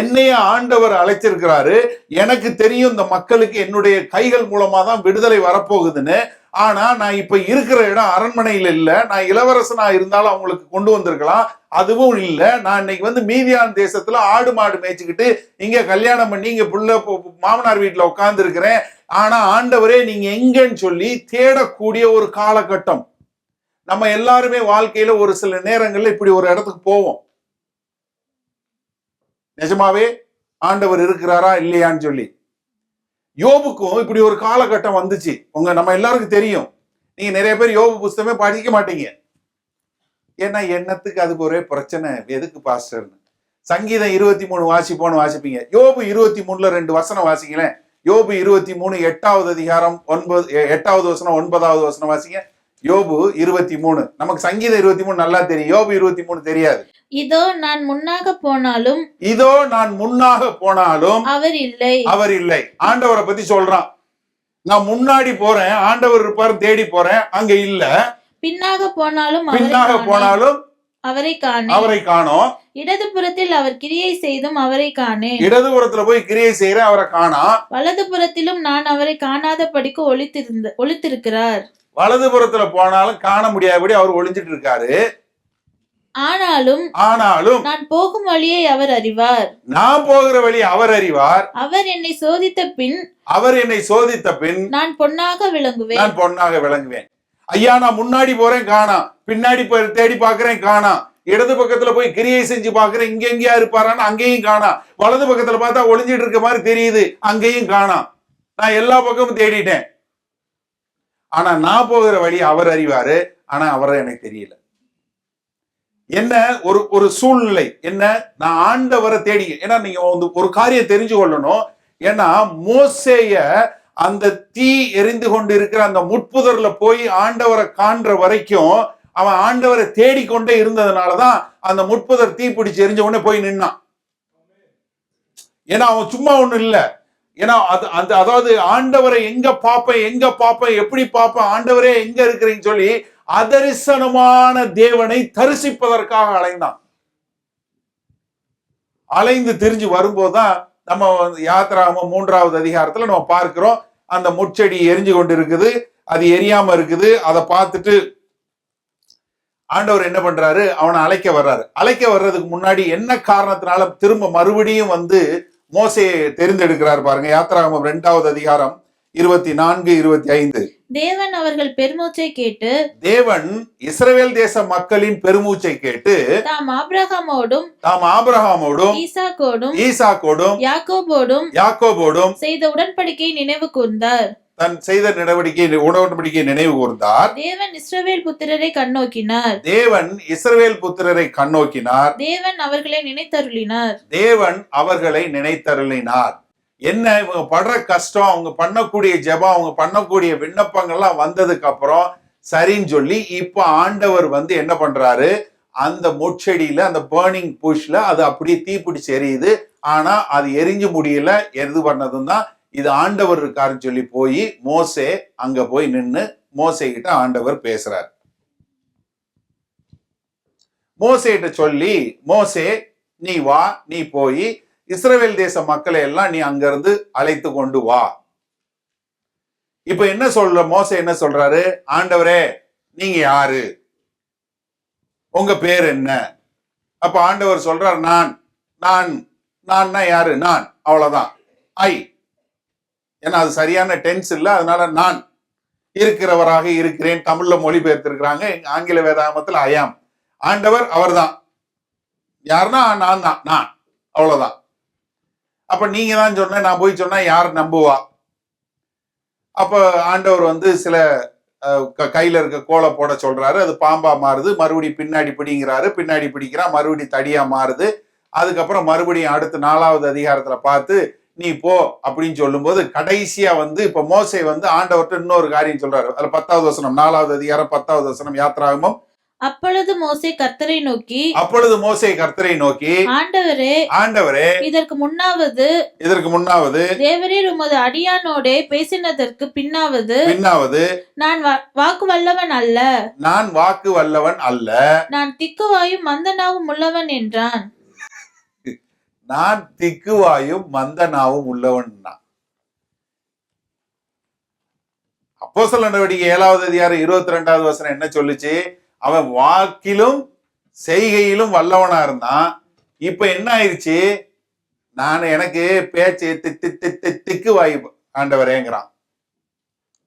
என்னைய ஆண்டவர் அழைச்சிருக்கிறாரு, எனக்கு தெரியும் இந்த மக்களுக்கு என்னுடைய கைகள் மூலமா தான் விடுதலை வரப்போகுதுன்னு. ஆனா நான் இப்ப இருக்கிற இடம் அரண்மனையில இல்ல, நான் இளவரசனா இருந்தாலும் அவங்களுக்கு கொண்டு வந்திருக்கலாம், அதுவும் இல்ல. நான் இன்னைக்கு வந்து மீதியான் தேசத்துல ஆடு மாடு மேய்ச்சிக்கிட்டு இங்க கல்யாணம் பண்ணி இங்க புள்ள மாமனார் வீட்டுல உட்கார்ந்து இருக்கிறேன். ஆனா ஆண்டவரே நீங்க எங்கன்னு சொல்லி தேடக்கூடிய ஒரு காலகட்டம். நம்ம எல்லாருமே வாழ்க்கையில ஒரு சில நேரங்கள்ல இப்படி ஒரு இடத்துக்கு போவோம். நிஜமாவே ஆண்டவர் இருக்கிறாரா இல்லையான்னு சொல்லி. யோபுக்கும் இப்படி ஒரு காலகட்டம் வந்துச்சு. நம்ம எல்லாருக்கும் தெரியும். நீங்க நிறைய பேர் யோபு புஸ்தகமே படிக்க மாட்டீங்க. ஏன்னா என்னத்துக்கு அதுக்கு ஒரே பிரச்சனை, எதுக்கு பாஸ்டர்னு. சங்கீதம் 23 வாசிப்போன்னு வாசிப்பீங்க. யோபு 23ல 2 வசனம் வாசிங்களேன். யோபு 23 8வது அதிகாரம் 8வது வசனம் 9வது வசனம் வாசிங்க. யோபு 23. நமக்கு சங்கீதம் 23 நல்லா தெரியும், யோபு 23 தெரியாது. இதோ நான் முன்னாக போனாலும், இதோ நான் முன்னாக போனாலும் அவர் இல்லை. அவர் இல்லை. ஆண்டவரை பத்தி சொல்றான். நான் முன்னாடி போறேன், ஆண்டவர் இருப்பாரு தேடி போறேன், அங்க இல்ல. பின்னாக போனாலும் அவரை காணோம். இடதுபுறத்தில் அவர் கிரியை செய்தும் அவரை காணேன். இடதுபுறத்துல போய் கிரியை செய்யற அவரை காணா. வலதுபுறத்திலும் நான் அவரை காணாதபடிக்கு ஒளித்திருக்கிறார். வலதுபுறத்துல போனாலும் காண முடியாதபடி அவர் ஒளிஞ்சிட்டு இருக்காரு. ஆனாலும் நான் போகும் வழியை அவர் அறிவார். நான் போகிற வழி அவர் அறிவார். அவர் என்னை சோதித்த பின் நான் பொன்னாக விளங்குவேன். ஐயா நான் முன்னாடி போறேன் காணா, பின்னாடி தேடி பாக்குறேன் காணா, இடது பக்கத்துல போய் கிரியை செஞ்சு பாக்குறேன் இங்க எங்கேயா இருப்பாரான்னு அங்கேயும் காணா, வலது பக்கத்துல பார்த்தா ஒளிஞ்சிட்டு இருக்க மாதிரி தெரியுது அங்கேயும் காணா. நான் எல்லா பக்கமும் தேடிட்டேன். ஆனா நான் போகிற வழி அவர் அறிவாரு, ஆனா அவரை எனக்கு தெரியல. என்ன ஒரு சூழ்நிலை என்ன, நான் ஆண்டவரை தேடி. ஏன்னா நீங்க ஒரு காரியம் தெரிஞ்சு கொள்ளணும். ஏன்னா மோசேய அந்த தீ எரிந்து கொண்டு இருக்கிற அந்த முட்புதர்ல போய் ஆண்டவரை காண்ற வரைக்கும் அவன் ஆண்டவரை தேடிக்கொண்டே இருந்ததுனாலதான் அந்த முட்புதர் தீ பிடிச்சு எரிஞ்ச உடனே போய் நின்னான். ஏன்னா அவன் சும்மா ஒண்ணு இல்ல. ஏன்னா அதாவது ஆண்டவரை எங்க பார்ப்பேன் எப்படி பார்ப்பேன், ஆண்டவரே எங்க இருக்கிறீங்கன்னு சொல்லி அதரிசனமான தேவனை தரிசிப்பதற்காக அலைந்து திரிஞ்சு வரும்போதுதான் நம்ம யாத்திராகமம் 3வது அதிகாரத்துல நம்ம பார்க்கிறோம். அந்த முட்செடி எரிஞ்சு கொண்டு இருக்குது, அது எரியாம இருக்குது. அதை பார்த்துட்டு ஆண்டவர் என்ன பண்றாரு, அவனை அழைக்க வர்றாரு. அழைக்க வர்றதுக்கு முன்னாடி என்ன காரணத்தினால திரும்ப மறுபடியும் வந்து மோசேயை தெரிந்தெடுக்கிறார் பாருங்க. யாத்திராகமம் 2வது அதிகாரம் 24-25. தேவன் அவர்கள் பெருமூச்சை கேட்டு, தேவன் இஸ்ரவேல் தேச மக்களின் பெருமூச்சை கேட்டு தாம் ஆபிரகாமோடும் ஈசாக்கோடும் யாக்கோபோடும் செய்த உடன்படிக்கையை நினைவு கூர்ந்தார். தன் செய்த உடன்படிக்கை நினைவு கூர்ந்தார். தேவன் இஸ்ரவேல் புத்திரரை கண்ணோக்கினார். தேவன் அவர்களை நினைத்தருளினார். என்ன இவங்க படுற கஷ்டம், அவங்க பண்ணக்கூடிய ஜெபம், அவங்க பண்ணக்கூடிய விண்ணப்பங்கள்லாம் வந்ததுக்கு அப்புறம் சரின்னு சொல்லி இப்ப ஆண்டவர் வந்து என்ன பண்றாரு, அந்த முட்செடியில அந்த பர்னிங் புஷ்ல அது அப்படியே தீப்பிடிச்சு எரியுது. ஆனா அது எரிஞ்சு முடியல. எது பண்ணதும் தான் இது ஆண்டவர் இருக்காருன்னு சொல்லி போய் மோசே அங்க போய் நின்னு மோசே கிட்ட ஆண்டவர் பேசுறார். மோசே கிட்ட சொல்லி, மோசே நீ வா, நீ போய் இஸ்ரவேல் தேச மக்களை எல்லாம் நீ அங்க இருந்து அழைத்து கொண்டு வா. இப்ப என்ன மோசே என்ன சொல்றாரு, ஆண்டவரே நீங்க யாரு, உங்க பேர் என்ன? அப்ப ஆண்டவர் சொல்றார், நான் யாரு, நான், அவ்வளவுதான். ஏன்னா அது சரியான டென்ஸ் இல்ல, அதனால நான் இருக்கிறவராக இருக்கிறேன். தமிழ்ல மொழிபெயர்த்திருக்கிறாங்க, ஆங்கில வேதாகமத்தில் ஐயாம். ஆண்டவர் அவர்தான். யாருன்னா நான், அவ்வளவுதான். அப்ப நீங்க தான் சொன்ன, நான் போய் சொன்னா யார் நம்புவா? அப்ப ஆண்டவர் வந்து சில கையில இருக்க கோலை போட சொல்றாரு, அது பாம்பா மாறுது, மறுபடி பின்னாடி பிடிங்கிறாரு, பின்னாடி பிடிக்கிறா, மறுபடி தடியா மாறுது. அதுக்கப்புறம் மறுபடியும் அடுத்து 4வது அதிகாரத்துல பார்த்து நீ போ அப்படின்னு சொல்லும்போது கடைசியா இப்ப மோசே ஆண்டவர்கிட்ட இன்னொரு காரியம் சொல்றாரு. அதுல 10வது வசனம், 4வது அதிகாரம் 10வது வசனம், யாத்திராகமம். அப்பொழுது மோசே கர்த்தரை நோக்கி, ஆண்டவரே, இதற்கு முன்னாவது தேவரீர் உமது அடியானோடே பேசினதற்கு பின்னாவது நான் வாக்கு வல்லவன் அல்ல, நான் திக்குவாயும் மந்தனாவும் உள்ளவன் என்றான். நான் திக்குவாயும் மந்தனாவும் உள்ளவன். அப்போஸ்தலர் நடவடிக்கை 7வது அதிகாரம் 22வது வசனம் என்ன சொல்லுச்சு? அவன் வாக்கிலும் செய்கையிலும் வல்லவனா இருந்தான். இப்ப என்ன ஆயிடுச்சு? எனக்கு பேச்சு திக்கு வாய் ஆண்டவரேங்கிறான்.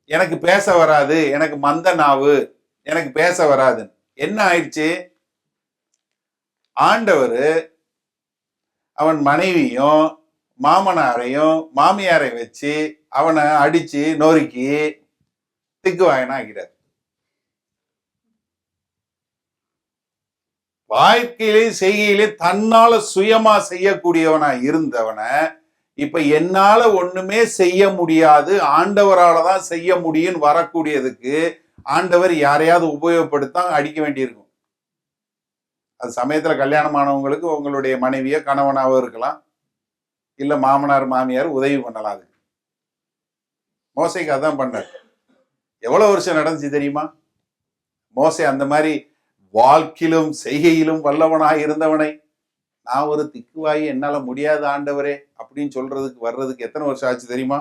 எனக்கு பேச வராது, எனக்கு மந்த நாவு, எனக்கு பேச வராது. என்ன ஆயிடுச்சு? ஆண்டவர் அவன் மனைவியும் மாமனாரையும் மாமியாரை வச்சு அவனை அடிச்சு நொறுக்கி திக்குவாயனா ஆகிறார். வாழ்க்கையிலையும் செய்கையிலையும் தன்னால சுயமா செய்யக்கூடியவனா இருந்தவனை இப்ப என்னால ஒண்ணுமே செய்ய முடியாது, ஆண்டவரால தான் செய்ய முடியும்னு வரக்கூடியதுக்கு ஆண்டவர் யாரையாவது உபயோகப்படுத்த அடிக்க வேண்டியிருக்கும். அது சமயத்துல கல்யாணமானவங்களுக்கு உங்களுடைய மனைவியோ கணவனாவோ இருக்கலாம், இல்ல மாமனார் மாமியார் உதவி பண்ணலாம். அதுக்கு மோசைக்கு அதான் பண்ணார். எவ்வளவு வருஷம் நடந்துச்சு தெரியுமா? மோசே அந்த மாதிரி வாழ்க்கையிலும் செய்கையிலும் வல்லவனாய் இருந்தவனை நான் ஒரு திக்குவாயி, என்னால முடியாத ஆண்டவரே அப்படின்னு சொல்றதுக்கு வர்றதுக்கு எத்தனை வருஷம் ஆச்சு தெரியுமா?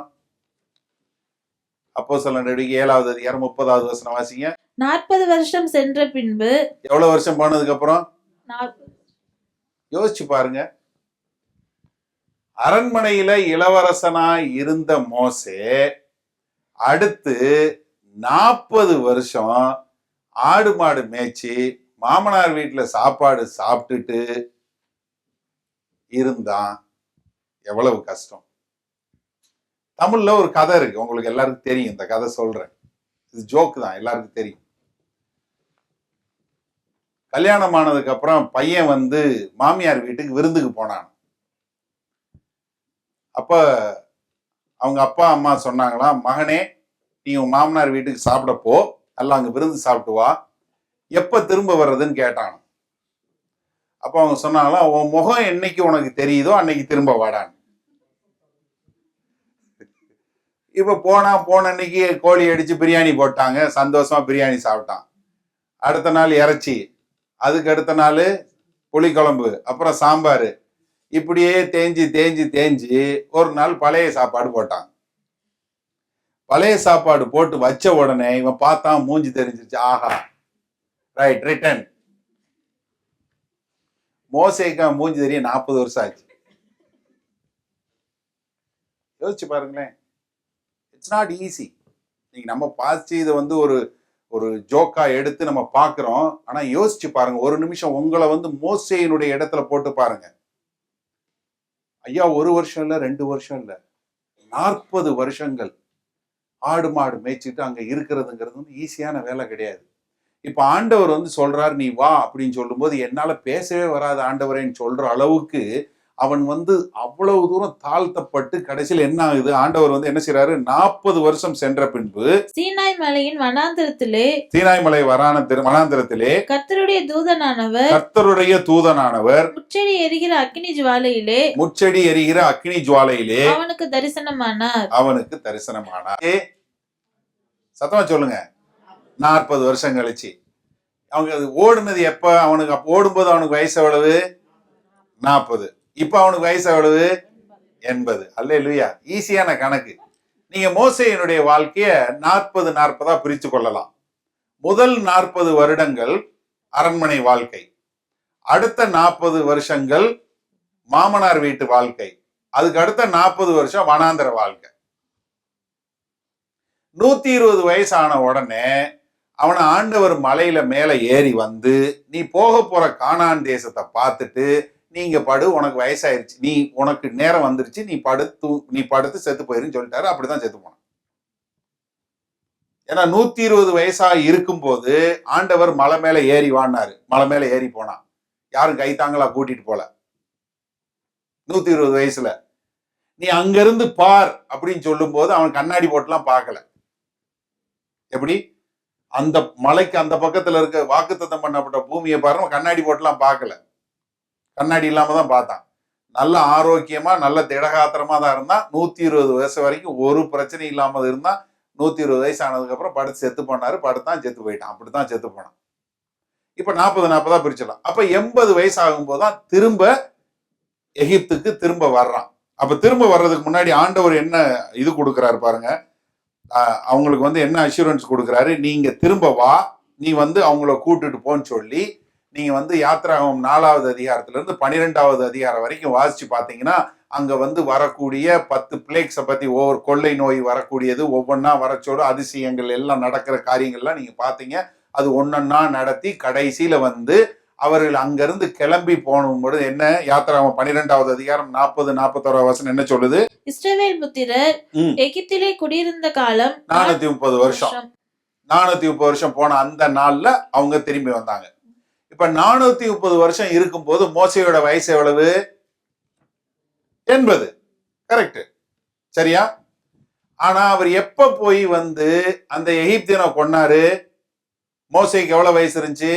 அப்போஸ்தலர் நடவடிக்கை 7வது அதிகாரம் 30வது வசனம் வாசிங்க. 40 வருஷம் சென்ற பின்பு. எவ்வளவு வருஷம் போனதுக்கு அப்புறம்? யோசிச்சு பாருங்க. அரண்மனையில இளவரசனாய் இருந்த மோசே அடுத்து 40 வருஷம் ஆடு மாடு மேய்ச்சி மாமனார் வீட்டுல சாப்பாடு சாப்பிட்டுட்டு இருந்தான். எவ்வளவு கஷ்டம். தமிழ்ல ஒரு கதை இருக்கு, உங்களுக்கு எல்லாருக்கும் தெரியும். இந்த கதை சொல்றேன், இது ஜோக்கு தான், எல்லாருக்கும் தெரியும். கல்யாணம் ஆனதுக்கு அப்புறம் பையன் மாமியார் வீட்டுக்கு விருந்துக்கு போனான். அப்ப அவங்க அப்பா அம்மா சொன்னாங்களாம், மகனே நீ உன் மாமனார் வீட்டுக்கு சாப்பிட போ, நல்லா அங்க விருந்து சாப்பிட்டு வா, எப்ப திரும்ப வர்றதுன்னு கேட்டான். அப்ப அவங்க சொன்னாங்களாம், உன் முகம் என்னைக்கு உனக்கு தெரியுதோ அன்னைக்கு திரும்ப வாடான். இப்ப போன அன்னைக்கு கோழி அடிச்சு பிரியாணி போட்டாங்க, சந்தோஷமா பிரியாணி சாப்பிட்டான். அடுத்த நாள் இறைச்சி, அதுக்கு அடுத்த நாள் புளிக்குழம்பு, அப்புறம் சாம்பார், இப்படியே தேஞ்சு ஒரு நாள் பழைய சாப்பாடு போட்டான். பழைய சாப்பாடு போட்டு வச்ச உடனே இவன் பார்த்தான், மூஞ்சி தெரிஞ்சிருச்சு. ஆஹா, ரைட், ரிட்டன். மோசேக்கு மூஞ்சி தெரிய 40 வருஷம் ஆச்சு. யோசிச்சு பாருங்களேன். It's not easy. நீங்க நம்ம பார்த்து இதை ஒரு ஜோக்கா எடுத்து நம்ம பார்க்கிறோம். ஆனா யோசிச்சு பாருங்க, ஒரு நிமிஷம் உங்களை மோசேயினுடைய இடத்துல போட்டு பாருங்க. ஐயா, 1 வருஷம் இல்ல, 2 வருஷம் இல்ல, 40 வருஷங்கள் ஆடு மாடு மேய்ச்சிட்டு அங்க இருக்கிறதுங்கிறது ஈஸியான வேலை கிடையாது. இப்ப ஆண்டவர் சொல்றாரு, நீ வா அப்படின்னு சொல்லும் போது என்னால பேசவே வராது ஆண்டவரேன்னு சொல்ற அளவுக்கு அவன் அவ்வளவு தூரம் தாழ்த்தப்பட்டு கடைசியில் என்ன ஆகுது? ஆண்டவர் என்ன செய்யறாரு? 40 வருஷம் சென்ற பின்பு சீனாய் மலையின் வனாந்திரத்திலே கர்த்தருடைய தூதனானவர் முச்செடி எரிகிற அக்கினி ஜுவாலையிலே அவனுக்கு தரிசனமானார். சத்தமா சொல்லுங்க. 40 வருஷம் கழிச்சு அவங்க ஓடுனது எப்ப? அவனுக்கு ஓடும்போது அவனுக்கு வயசு எவ்வளவு? 40. இப்ப அவனுக்கு வயசு எவ்வளவு? 80. அல்லேலூயா. ஈஸியான கணக்கு. நீங்க மோசேயினுடைய வாழ்க்கைய 40 பிரித்து கொள்ளலாம். முதல் 40 வருடங்கள் அரண்மனை வாழ்க்கை, அடுத்த 40 வருஷங்கள் மாமனார் வீட்டு வாழ்க்கை, அதுக்கு அடுத்த 40 வருஷம் வனாந்திர வாழ்க்கை. 120 வயசான உடனே அவனை ஆண்டவர் மலையில மேல ஏறி நீ போக போற கானான் தேசத்தை பார்த்துட்டு, நீங்க படு, உனக்கு வயசாயிருச்சு, உனக்கு நேரம் வந்துருச்சு, நீ படுத்து செத்து போயிருன்னு சொல்லிட்டாரு. அப்படிதான் செத்து போனான். ஏன்னா 120 வயசா இருக்கும்போது ஆண்டவர் மலை மேல ஏறி வான்னாரு. மலை மேல ஏறி போனான். யாரும் கைத்தாங்களா கூட்டிட்டு போல. 120 வயசுல நீ அங்கிருந்து பார் அப்படின்னு சொல்லும் போது அவன் கண்ணாடி போட்டுலாம் பார்க்கல. எப்படி அந்த மலைக்கு அந்த பக்கத்துல இருக்க வாக்குத்தத்தம் பண்ணப்பட்ட பூமியை பாருங்க, கண்ணாடி போட்டுலாம் பார்க்கல. கண்ணாடி இல்லாம தான் பார்த்தான். நல்ல ஆரோக்கியமா நல்ல திடகாத்திரமா தான் இருந்தான். 120 வயசு வரைக்கும் ஒரு பிரச்சனை இல்லாம இருந்தான். 120 வயசு ஆனதுக்கு அப்புறம் படுத்து செத்து போனாரு. படுத்தான் செத்து போயிட்டான். அப்படித்தான் செத்து போனான். இப்ப 40 பிரிச்சிடலாம். அப்ப 80 வயசு ஆகும்போது தான் திரும்ப எகிப்துக்கு திரும்ப வர்றான். அப்ப திரும்ப வர்றதுக்கு முன்னாடி ஆண்டவர் என்ன இது கொடுக்கிறாரு பாருங்க. அவங்களுக்கு வந்து என்ன அஷூரன்ஸ் கொடுக்குறாரு, நீங்க திரும்ப வா, நீ வந்து அவங்கள கூட்டுட்டு போன்னு சொல்லி, நீங்க வந்து யாத்திராகமம் 4வது அதிகாரத்துல இருந்து 12வது அதிகாரம் வரைக்கும் வாசிச்சு பாத்தீங்கன்னா, அங்க வந்து வரக்கூடிய 10 பிளேக்ஸை பத்தி, ஒவ்வொரு கொள்ளை நோய் வரக்கூடியது, ஒவ்வொன்னா வரச்சோடு அதிசயங்கள் எல்லாம் நடக்கிற காரியங்கள்லாம் நீங்க பாத்தீங்க. அது ஒன்னொன்னா நடத்தி கடைசியில வந்து அவர்கள் அங்கிருந்து கிளம்பி போகும்போது என்ன, யாத்திராகமம் 12வது அதிகாரம் 40-41 வசனம் என்ன சொல்லுது? இஸ்ரவேல் புத்திரர் எகிப்திலே குடியிருந்த காலம் 430 வருஷம். 430 வருஷம் போன அந்த நாள்ல அவங்க திரும்பி வந்தாங்க. இப்ப 430 வருஷம் இருக்கும்போது மோசேயோட வயசு எவ்வளவு? 80. கரெக்ட், சரியா? ஆனா அவர் எப்ப போய் வந்து அந்த எகிப்தியனை கொன்னாரு? மோசேக்கு எவ்வளவு வயசு இருந்துச்சு?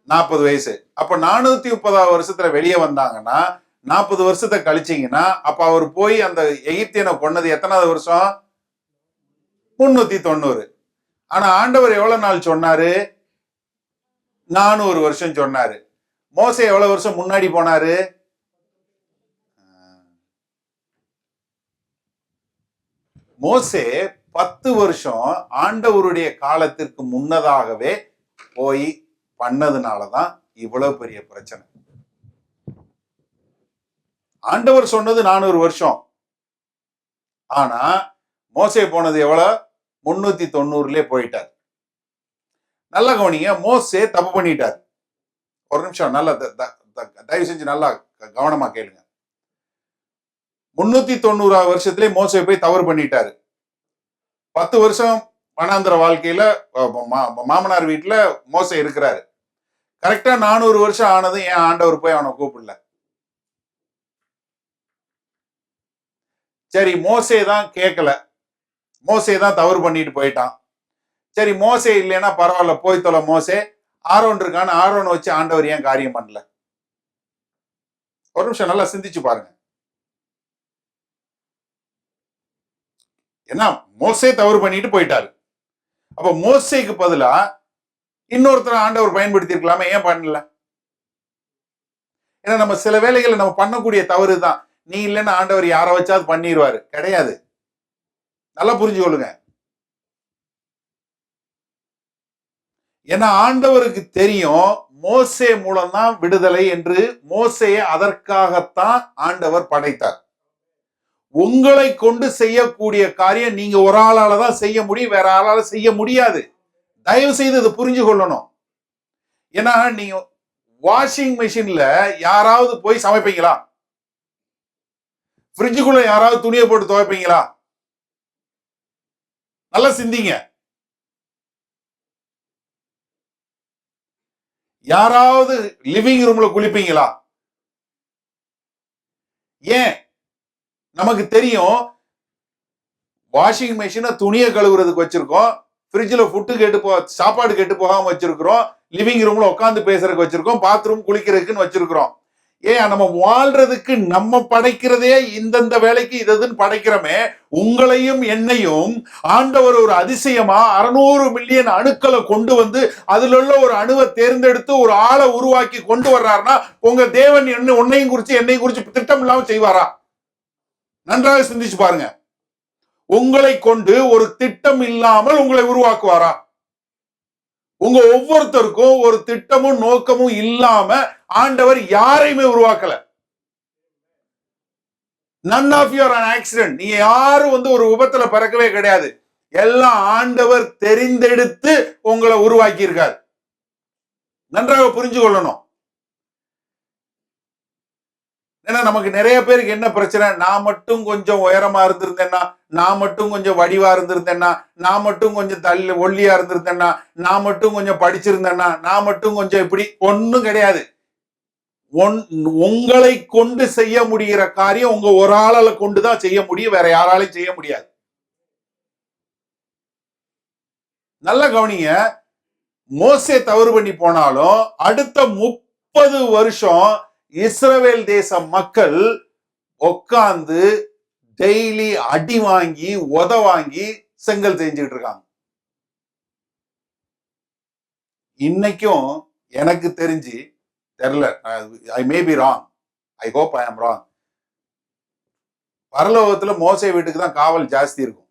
40 வயசு. அப்ப 430 வருஷத்துல வெளியே வந்தாங்கன்னா 40 வருஷத்தை கழிச்சீங்கன்னா அப்ப அவர் போய் அந்த எகிப்தியனை கொன்னது எத்தனாவது வருஷம்? 390. ஆனா ஆண்டவர் எவ்வளவு நாள் சொன்னாரு? 400 வருஷம் சொன்னாரு. மோசே எவ்வளவு வருஷம் முன்னாடி போனாரு? மோசே 10 வருஷம் ஆண்டவருடைய காலத்திற்கு முன்னதாகவே போய் பண்ணதுனாலதான் இவ்வளவு பெரிய பிரச்சனை. ஆண்டவர் சொன்னது 400 வருஷம். ஆனா மோசே போனது எவ்வளவு? 390 போயிட்டார். நல்லா கவனிங்க, மோசே தப்பு பண்ணிட்டார். ஒரு நிமிஷம் நல்லா தயவு செஞ்சு நல்லா கவனமா கேளுங்க. 390 வருஷத்திலே மோசே போய் தவறு பண்ணிட்டாரு. 10 வருஷம் வனாந்திர வாழ்க்கையில மாமனார் வீட்டுல மோசே இருக்கிறாரு. கரெக்டா 400 வருஷம் ஆனது ஏன் ஆண்டவர் போய் அவனை கூப்பிடல? சரி, மோசே தான் கேட்கல, மோசே தான் தவறு பண்ணிட்டு போயிட்டான். சரி, மோசே இல்லைன்னா பரவாயில்ல, போய் தொலை மோசே. ஆரோன் இருக்கான்னு ஆரோனை வச்சு ஆண்டவர் ஏன் காரியம் பண்ணல? ஒரு நிமிஷம் நல்லா சிந்திச்சு பாருங்க. ஏன்னா மோசே தவறு பண்ணிட்டு போயிட்டாரு. அப்ப மோசேக்கு பதிலா இன்னொருத்தர் ஆண்டவர் பயன்படுத்தி இருக்கலாமே, ஏன் பண்ணல? ஏன்னா நம்ம சில வேலைகளை நம்ம பண்ணக்கூடிய தவறு தான். நீ இல்லைன்னா ஆண்டவர் யாரை வச்சாவது பண்ணிடுவாரு, கிடையாது. நல்லா புரிஞ்சுக்கொள்ளுங்க. ஏன்னா ஆண்டவருக்கு தெரியும் மோசே மூலம்தான் விடுதலை என்று. மோசேயை அதற்காகத்தான் ஆண்டவர் படைத்தார். உங்களை கொண்டு செய்யக்கூடிய காரியம் நீங்க ஒரு ஆளால தான் செய்ய முடியும், வேற ஆளால செய்ய முடியாது. தயவு செய்து இதை புரிஞ்சு கொள்ளணும். ஏன்னா நீங்க வாஷிங் மிஷின்ல யாராவது போய் சமைப்பீங்களா? ஃப்ரிட்ஜுக்குள்ள யாராவது துணியை போட்டு துவைப்பீங்களா? நல்லா சிந்திங்க. யாராவது லிவிங் ரூம்ல குளிப்பீங்களா? ஏன்? நமக்கு தெரியும் வாஷிங் மிஷினை துணியை கழுவுறதுக்கு வச்சிருக்கோம், ஃப்ரிட்ஜில் சாப்பாடு கெட்டு போகாம வச்சிருக்கிறோம், லிவிங் ரூம்ல உட்காந்து பேசுறதுக்கு வச்சிருக்கோம், பாத்ரூம் குளிக்கிறதுக்குன்னு வச்சிருக்கிறோம். ஏன்? நம்ம வாழ்றதுக்கு நம்ம படைக்கிறதே இந்தந்த வேலைக்கு இதுன்னு படைக்கிறோமே. உங்களையும் என்னையும் ஆண்டவர் ஒரு அதிசயமா 600 மில்லியன் அணுக்களை கொண்டு வந்து அதுல உள்ள ஒரு அணுவை தேர்ந்தெடுத்து ஒரு ஆளை உருவாக்கி கொண்டு வர்றாருன்னா உங்க தேவன் உன்னையும் குறிச்சு என்னையும் குறிச்சு திட்டம் இல்லாம செய்வாரா? நன்றாக சிந்திச்சு பாருங்க. உங்களை கொண்டு ஒரு திட்டம் இல்லாமல் உங்களை உருவாக்குவாரா? உங்க ஒவ்வொருத்தருக்கும் ஒரு திட்டமும் நோக்கமும் இல்லாம ஆண்டவர் யாரையுமே உருவாக்கல. none of you are an accident. நீங்க யாரும் வந்து ஒரு விபத்துல பிறக்கவே கிடையாது. எல்லாம் ஆண்டவர் தெரிந்தெடுத்து உங்களை உருவாக்கி இருக்கார். நன்றாக புரிஞ்சு கொள்ளணும். ஏன்னா நமக்கு நிறைய பேருக்கு என்ன பிரச்சனை, நான் மட்டும் கொஞ்சம் உயரமா இருந்திருந்தேன்னா, நான் மட்டும் கொஞ்சம் வடிவா இருந்திருந்தேன்னா, நான் மட்டும் கொஞ்சம் ஒல்லியா இருந்திருந்தேன்னா, நான் மட்டும் கொஞ்சம் படிச்சிருந்தேன்னா, நான் மட்டும் கொஞ்சம் இப்படி ஒன்னும் கிடையாது. உங்களை கொண்டு செய்ய முடிகிற காரியம் உங்க ஒரு ஆளால கொண்டுதான் செய்ய முடியும், வேற யாராலையும் செய்ய முடியாது. நல்ல கவனிங்க, மோசே தவறு பண்ணி போனாலும் அடுத்த 30 வருஷம் இஸ்ரவேல் தேச மக்கள் உட்கார்ந்து டெய்லி அடி வாங்கி உத வாங்கி செங்கல் செஞ்சுட்டு இருக்காங்க. இன்னைக்கும் எனக்கு தெரிஞ்சு தெரியல, I may be wrong, I hope I am wrong, பரலோகத்துல மோசே வீட்டுக்கு தான் காவல் ஜாஸ்தி இருக்கும்.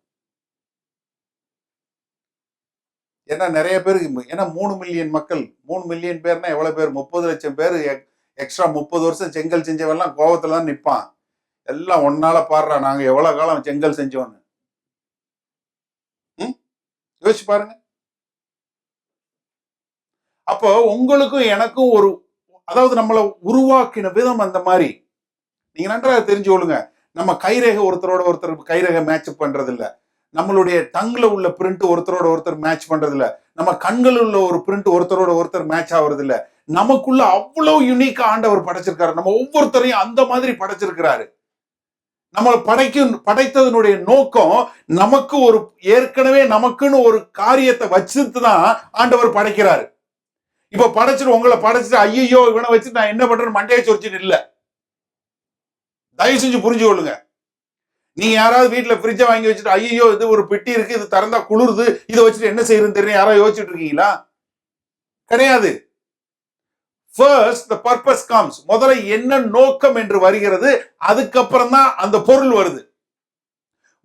ஏன்னா நிறைய பேருக்கு, ஏன்னா 3 மில்லியன் மக்கள், 3 மில்லியன் பேர்னா எவ்வளவு பேர், 30 லட்சம் பேர் எக்ஸ்ட்ரா 30 வருஷம் செங்கல் செஞ்சவெல்லாம் கோவத்துல தான் நிற்பான். எல்லாம் ஒன்னால பாடுறா, நாங்க எவ்வளவு காலம் செங்கல் செஞ்சோன்னு. யோசிச்சு பாருங்க. அப்போ உங்களுக்கும் எனக்கும் ஒரு, அதாவது நம்மளை உருவாக்கின விதம் அந்த மாதிரி. நீங்க நன்றாக தெரிஞ்சு கொள்ளுங்க. நம்ம கைரேகை ஒருத்தரோட ஒருத்தர் கைரேகை மேட்ச் பண்றது இல்ல, நம்மளுடைய டங்ல உள்ள பிரிண்ட் ஒருத்தரோட ஒருத்தர் மேட்ச் பண்றது இல்ல, நம்ம கண்கள் உள்ள ஒரு பிரிண்ட் ஒருத்தரோட ஒருத்தர் மேட்ச் ஆகுறது இல்ல. நமக்குள்ள அவ்வளவு யூனிக்கா ஆண்டவர் படைச்சிருக்காரு. நம்ம ஒவ்வொருத்தரையும் அந்த மாதிரி படைச்சிருக்கிறாரு. நம்ம படைத்ததனுடைய நோக்கம், நமக்கு ஒரு ஏற்கனவே நமக்குன்னு ஒரு காரியத்தை வச்சுட்டு தான் ஆண்டவர் படைக்கிறாரு. இப்ப படைச்சிட்டு உங்களை படைச்சிட்டு ஐயோ இவனை வச்சு நான் என்ன பண்றேன்னு மண்டையை சொரிச்சுன்னு இல்ல. தயவு செஞ்சு புரிஞ்சு கொள்ளுங்க. நீங்க யாராவது வீட்டுல ஃப்ரிட்ஜை வாங்கி வச்சுட்டு ஐயோ இது ஒரு பெட்டி இருக்கு, இது திறந்தா குளிருது, இதை வச்சுட்டு என்ன செய்யறதுன்னு தெரியும் யாராவது யோசிச்சுட்டு இருக்கீங்களா? கிடையாது. First the purpose comes. முதல்ல என்ன நோக்கம் என்று வருகிறது, அதுக்கப்புறம் தான் அந்த பொருள் வருது.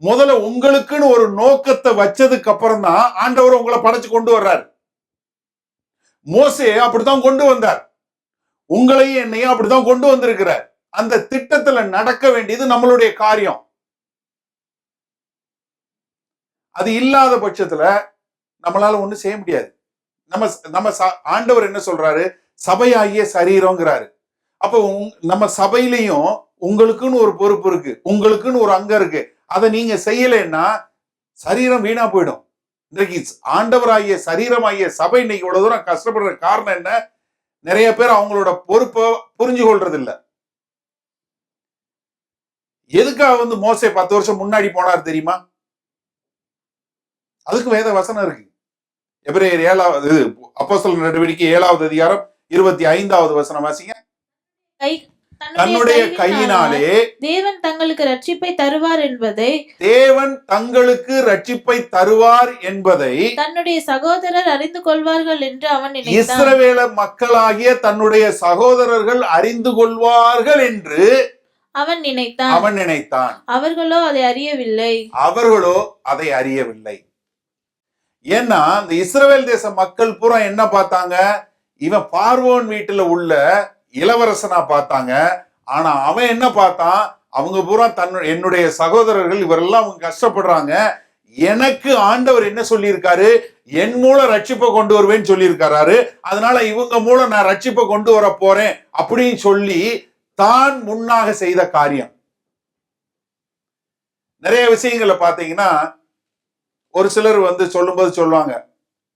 முதல்ல உங்களுக்குன்னு ஒரு நோக்கத்தை வச்சதுக்கு அப்புறம் தான் ஆண்டவர் உங்களை படைச்சு கொண்டு வர்றாரு. மோசே அப்படித்தான் கொண்டு வந்தார், உங்களையும் என்னையும் அப்படித்தான் கொண்டு வந்திருக்கிறார். அந்த திட்டத்துல நடக்க வேண்டியது நம்மளுடைய காரியம். அது இல்லாத பட்சத்துல நம்மளால ஒண்ணும் செய்ய முடியாது. நம்ம ஆண்டவர் என்ன சொல்றாரு, சபையாகிய சரீரங்கிறாரு. அப்ப நம்ம சபையிலையும் உங்களுக்குன்னு ஒரு பொறுப்பு இருக்கு, உங்களுக்குன்னு ஒரு அங்கம் இருக்கு. அதை நீங்க செய்யலைன்னா சரீரம் வீணா போயிடும். இன்றைக்கு ஆண்டவராகிய சரீரமாகிய சபை இன்னைக்கு இவ்வளவு தூரம் கஷ்டப்படுற காரணம் என்ன? நிறைய பேர் அவங்களோட பொறுப்பை புரிஞ்சு கொள்றது இல்ல. எதுக்காக மோசே 10 வருஷம் முன்னாடி போனார் தெரியுமா? அதுக்கு வேத வசனம் இருக்கு. எபிரேயர் 7வது அப்போஸ்தலர் நடவடிக்கை 7வது அதிகாரம் 25வது வசனம் வாசிங்க. தன்னுடைய கையினாலே தேவன் தங்களுக்கு ரட்சிப்பை தருவார் என்பதை, தேவன் தங்களுக்கு ரட்சிப்பை தருவார் என்பதை தன்னுடைய சகோதரர் அறிந்து கொள்வார்கள் என்று அவன் நினைத்தான். இஸ்ரவேல மக்களாகிய தன்னுடைய சகோதரர்கள் அறிந்து கொள்வார்கள் என்று அவன் நினைத்தான். அவர்களோ அதை அறியவில்லை. ஏன்னா இந்த இஸ்ரவேல் தேச மக்கள் பூரா என்ன பார்த்தாங்க, இவன் பார்வோன் வீட்டுல உள்ள இளவரசனா பார்த்தாங்க. ஆனா அவன் என்ன பார்த்தான், அவங்க பூரா என்னுடைய சகோதரர்கள் இவரெல்லாம் அவங்க கஷ்டப்படுறாங்க, எனக்கு ஆண்டவர் என்ன சொல்லியிருக்காரு, என் மூலம் ரட்சிப்பை கொண்டு வருவேன்னு சொல்லியிருக்காரு, அதனால இவங்க மூலம் நான் ரட்சிப்பை கொண்டு வர போறேன் அப்படின்னு சொல்லி தான் முன்னாக செய்த காரியம். நிறைய விஷயங்களை பார்த்தீங்கன்னா ஒரு சிலர் சொல்லும்போது சொல்லுவாங்க,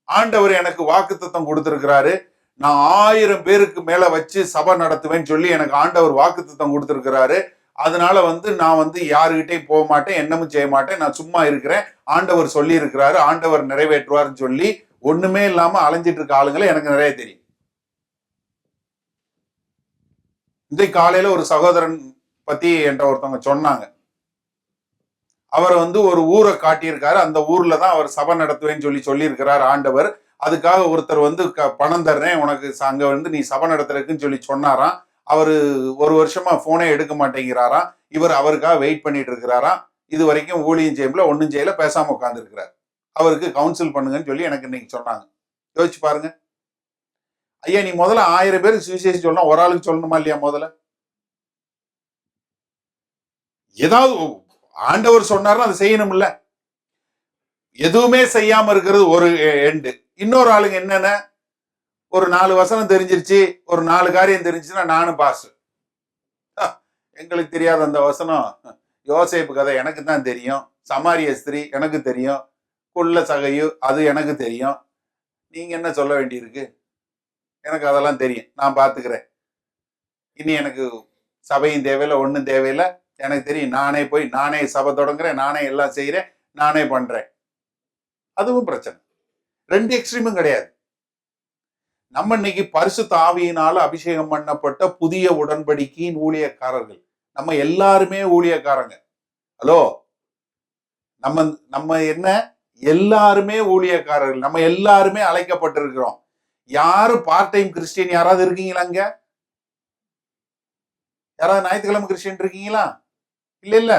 ஆண்டவர் எனக்கு வாக்குத்தத்தம் கொடுத்திருக்கிறாரு, நான் 1000 பேருக்கு மேல வச்சு சபை நடத்துவேன்னு சொல்லி எனக்கு ஆண்டவர் வாக்குத்தத்தம் கொடுத்திருக்கிறாரு, அதனால நான் யாருகிட்டையும் போக மாட்டேன், என்னமும் செய்ய மாட்டேன், நான் சும்மா இருக்கிறேன், ஆண்டவர் சொல்லி இருக்கிறாரு, ஆண்டவர் நிறைவேற்றுவார்னு சொல்லி ஒண்ணுமே இல்லாம அலைஞ்சிட்டு இருக்க ஆளுங்களை எனக்கு நிறைய தெரியும். இந்த காலையில ஒரு சகோதரன் பத்தி என்ற ஒருத்தவங்க சொன்னாங்க. அவர் ஒரு ஊரை காட்டியிருக்காரு, அந்த ஊர்ல தான் அவர் சபை நடத்துவேன்னு சொல்லியிருக்கிறார் ஆண்டவர். அதுக்காக ஒருத்தர் பணம் தர்றேன் உனக்கு, அங்க நீ சபை நடத்துறதுக்குன்னு சொல்லி சொன்னாராம். அவரு 1 வருஷமா போனே எடுக்க மாட்டேங்கிறாராம். இவர் அவருக்காக வெயிட் பண்ணிட்டு இருக்கிறாராம். இது வரைக்கும் ஊழியம் செய்யல, ஒன்னும் செய்யல, பேசாம உட்கார்ந்து இருக்கிறார். அவருக்கு கவுன்சில் பண்ணுங்கன்னு சொல்லி எனக்கு இன்னைக்கு சொன்னாங்க. யோசிச்சு பாருங்க. ஐயா, நீ முதல்ல 1000 பேருக்கு சுவிசேஷம் சொல்லணும், ஒரு ஆளுக்கு சொல்லணுமா இல்லையா? முதல்ல ஏதாவது ஆண்டவர் சொன்னார்னா அதை செய்யணும் இல்ல. எதுவுமே செய்யாம இருக்கிறது ஒரு எண்டு. இன்னொரு ஆளுங்க என்னன்னா, ஒரு 4 வசனம் தெரிஞ்சிருச்சு, ஒரு 4 காரியம் தெரிஞ்சுன்னா நானும் பாஸ். எங்களுக்கு தெரியாத அந்த வசனம், யோசேப்பு கதை எனக்கு தான் தெரியும், சமாரிய ஸ்திரீ எனக்கு தெரியும், குள்ள சகையு அது எனக்கு தெரியும், நீங்க என்ன சொல்ல வேண்டியிருக்கு? எனக்கு அதெல்லாம் தெரியும், நான் பார்த்துக்கிறேன். இனி எனக்கு சபையும் தேவையில்லை, ஒன்றும் தேவையில்லை, எனக்கு தெரியும், நானே போய் நானே சபை தொடங்குறேன், நானே எல்லாம் செய்கிறேன், நானே பண்றேன். அதுவும் பிரச்சனை. ரெண்டு எக்ஸ்ட்ரீமும் கிடையாது. நம்ம இன்னைக்கு பரிசுத்த ஆவியினால அபிஷேகம் பண்ணப்பட்ட புதிய உடன்படிக்கையின் ஊழியக்காரர்கள். நம்ம எல்லாருமே ஊழியக்காரங்க. ஹலோ, நம்ம நம்ம என்ன எல்லாருமே ஊழியக்காரர்கள். நம்ம எல்லாருமே அழைக்கப்பட்டிருக்கிறோம். யாரு பார்ட் டைம் கிறிஸ்டியன் யாராவது இருக்கீங்களா? அங்க யாராவது ஞாயிற்றுக்கிழமை கிறிஸ்டியன் இருக்கீங்களா? இல்ல இல்ல,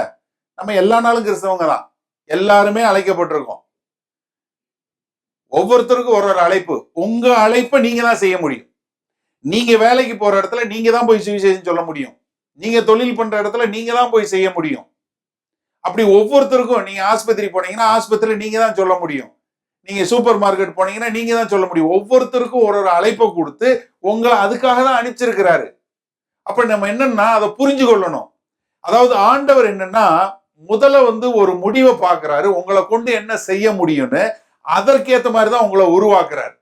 நம்ம எல்லா நாளும் கிறிஸ்தவங்க தான். எல்லாருமே அழைக்கப்பட்டிருக்கோம். ஒவ்வொருத்தருக்கும் ஒரு ஒரு அழைப்பு. உங்க அழைப்பை நீங்க தான் செய்ய முடியும். நீங்க வேலைக்கு போற இடத்துல நீங்க தான் போய் சுவிசேஷம் சொல்ல முடியும். நீங்க தொழில் பண்ற இடத்துல நீங்க தான் போய் செய்ய முடியும். அப்படி ஒவ்வொருத்தருக்கும், நீங்க ஆஸ்பத்திரி போனீங்கன்னா ஆஸ்பத்திரியில நீங்க தான் சொல்ல முடியும். நீங்க சூப்பர் மார்க்கெட் போனீங்கன்னா நீங்க தான் சொல்ல முடியும். ஒவ்வொருத்தருக்கும் ஒரு ஒரு அழைப்பை கொடுத்து உங்களை அதுக்காக தான் அனுப்பிச்சிருக்கிறாரு. அப்ப நம்ம என்னன்னா அதை புரிஞ்சு கொள்ளணும். அதாவது ஆண்டவர் என்னன்னா முதல்ல ஒரு முடிவை பார்க்கிறாரு, உங்களை கொண்டு என்ன செய்ய முடியும்னு. அதற்கேற்ற மாதிரிதான் உங்களை உருவாக்குறாரு.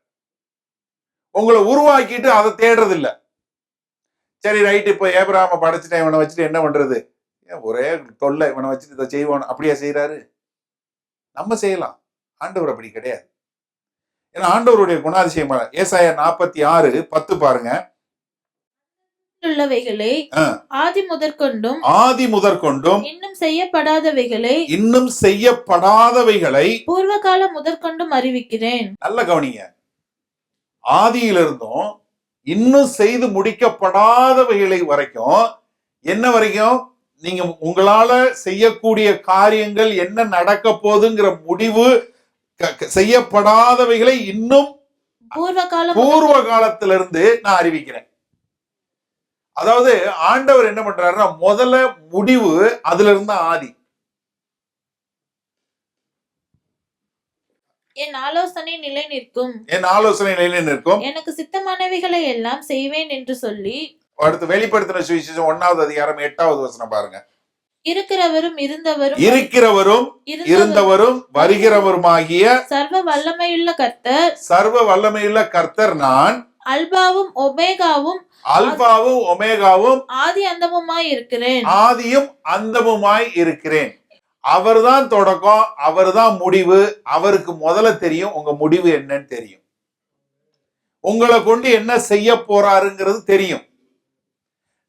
உங்களை உருவாக்கிட்டு அதை தேடுறது இல்ல. சரி ரைட், இப்ப ஏப்ரஹாம படைச்சிட்டேன், இவனை வச்சுட்டு என்ன பண்றது, ஒரே தொல்லை, இவனை வச்சுட்டு இதை செய்வான், அப்படியா செய்யறாரு? நம்ம செய்யலாம். ஆண்டவர் அப்படி கிடையாது. ஏன்னா ஆண்டவருடைய குணாதிசயம். ஏசாயா 46:10 பாருங்க. உள்ளவைகளை ஆதி முதற்கொண்டும் இன்னும் செய்யப்படாதவைகளை பூர்வகால முதற்கொண்டும் அறிவிக்கிறேன். நல்ல கவனிங்க. ஆதியிலிருந்தும் இன்னும் செய்து முடிக்கப்படாதவைகளை வரைக்கும், என்ன வரைக்கும்? நீங்க உங்களால செய்யக்கூடிய காரியங்கள் என்ன நடக்க போகுதுங்கிற முடிவு செய்யப்படாதவைகளை இன்னும் பூர்வ காலத்திலிருந்து நான் அறிவிக்கிறேன். அதாவது ஆண்டவர் என்ன பண்றாருன்னா முதல்ல முடிவு, அதுல இருந்து ஆதி. என் ஆலோசனை நிலை நிற்கும், எனக்கு சித்தமானவைகளை எல்லாம் செய்வேன் என்று சொல்லி. அடுத்து வெளிப்படுத்தின சுவிசேஷம் 1வது அதிகாரம் 8வது வசனம் பாருங்க. இருக்கிறவரும் இருந்தவரும் வருகிறவருமாகிய சர்வ வல்லமையுள்ள கர்த்தர் நான் அல்பாவும் ஒமேகாவும் ஆதி அந்தமுமாய் இருக்கிறேன். அவர்தான் தொடக்கம், அவர்தான் முடிவு. அவருக்கு முதல்ல தெரியும் உங்க முடிவு என்னன்னு தெரியும். உங்களை கொண்டு என்ன செய்ய போறாருங்கிறது தெரியும்.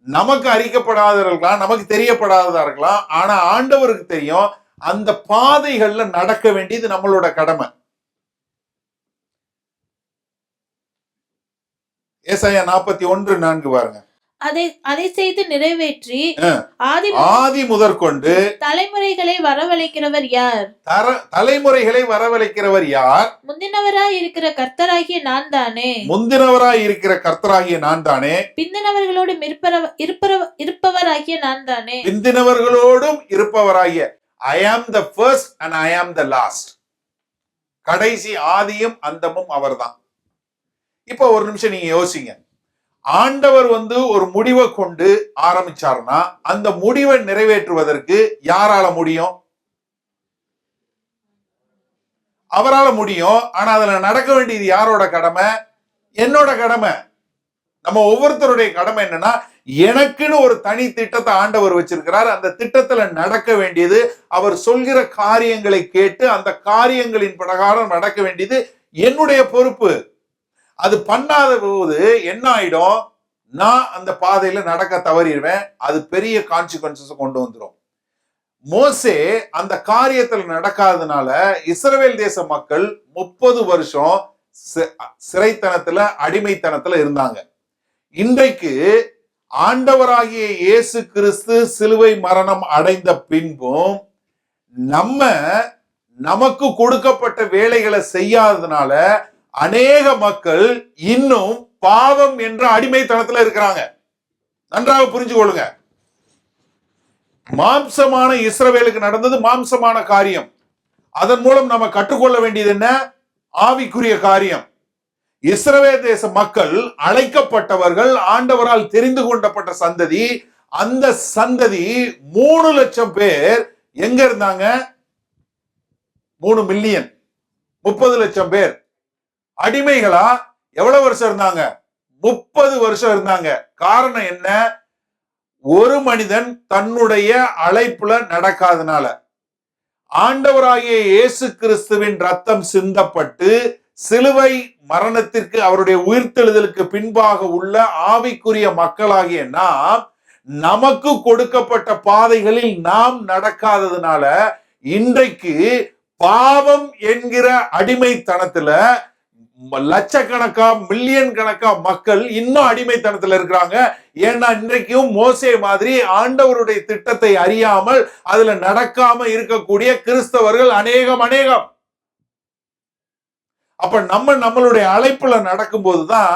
நமக்கு அறிக்கப்படாத இருக்கலாம், நமக்கு தெரியப்படாததா இருக்கலாம். ஆனா ஆண்டவருக்கு தெரியும். அந்த பாதைகள்ல நடக்க வேண்டியது நம்மளோட கடமை. ஏசாயா 41:4 பாருங்க. அதை செய்து நிறைவேற்றி ஆதி முதற்கொண்டு தலைமுறைகளை வரவழைக்கிறவர் யார்? முந்தினவராய் இருக்கிற கர்த்தராகிய நான் தானே. பிந்தினவர்களோடும் இருப்பவராகிய I am the first and I am the last. கடைசி, ஆதியும் அந்தமும் அவர்தான். இப்ப ஒரு நிமிஷம் நீங்க யோசிங்க. ஆண்டவர் ஒரு முடிவை கொண்டு ஆரம்பிச்சாருன்னா அந்த முடிவை நிறைவேற்றுவதற்கு யாரால முடியும்? அவரால முடியும். ஆனா அதுல நடக்க வேண்டியது யாரோட கடமை? என்னோட கடமை. நம்ம ஒவ்வொருத்தருடைய கடமை என்னன்னா, எனக்குன்னு ஒரு தனி திட்டத்தை ஆண்டவர் வச்சிருக்கிறார். அந்த திட்டத்துல நடக்க வேண்டியது, அவர் சொல்கிற காரியங்களை கேட்டு அந்த காரியங்களின் பிரகாரம் நடக்க வேண்டியது என்னுடைய பொறுப்பு. அது பண்ணாத போது என்ன ஆயிடும்? நான் அந்த பாதையில நடக்க தவறிடுவேன். அது பெரிய கான்சிக்வன்சஸ் கொண்டு வந்துடும். மோசே அந்த காரியத்துல நடக்காததுனால இஸ்ரவேல் தேச மக்கள் 30 வருஷம் சிறைத்தனத்துல, அடிமைத்தனத்துல இருந்தாங்க. இன்றைக்கு ஆண்டவராகிய இயேசு கிறிஸ்து சிலுவை மரணம் அடைந்த பின்பும் நமக்கு கொடுக்கப்பட்ட வேலைகளை செய்யாததுனால அநேக மக்கள் இன்னும் பாவம் என்ற அடிமைத்தனத்துல இருக்கிறாங்க. நன்றாக புரிஞ்சு கொள்ளுங்க. மாம்சமான இஸ்ரவேலுக்கு நடந்தது மாம்சமான காரியம். அதன் மூலம் நம்ம கற்றுக்கொள்ள வேண்டியது என்ன? ஆவிக்குரிய காரியம். இஸ்ரவேல் தேச மக்கள் அழைக்கப்பட்டவர்கள், ஆண்டவரால் தெரிந்து கொண்டப்பட்ட சந்ததி. அந்த சந்ததி 3 லட்சம் பேர் எங்க இருந்தாங்க? 3 மில்லியன், 30 லட்சம் பேர் அடிமைகளா எவ்வளவு வருஷம் இருந்தாங்க? 30 வருஷம் இருந்தாங்க. காரணம் என்ன? ஒரு மனிதன் தன்னுடைய அழைப்புல நடக்காதனால. ஆண்டவராகிய இயேசு கிறிஸ்துவின் ரத்தம் சிந்தப்பட்டு சிலுவை மரணத்திற்கு அவருடைய உயிர்த்தெழுதலுக்கு பின்பாக உள்ள ஆவிக்குரிய மக்களாகிய நாம் நமக்கு கொடுக்கப்பட்ட பாதைகளில் நாம் நடக்காததுனால இன்றைக்கு பாவம் என்கிற அடிமைத்தனத்துல லட்சக்கணக்கா மில்லியன் கணக்கா மக்கள் இன்னும் அடிமைத்தனத்துல இருக்கிறாங்க. ஏன்னா இன்றைக்கும் மோசே மாதிரி ஆண்டவருடைய திட்டத்தை அறியாமல் அதுல நடக்காம இருக்கக்கூடிய கிறிஸ்தவர்கள் அநேகம். அப்ப நம்மளுடைய அழைப்புல நடக்கும் போதுதான்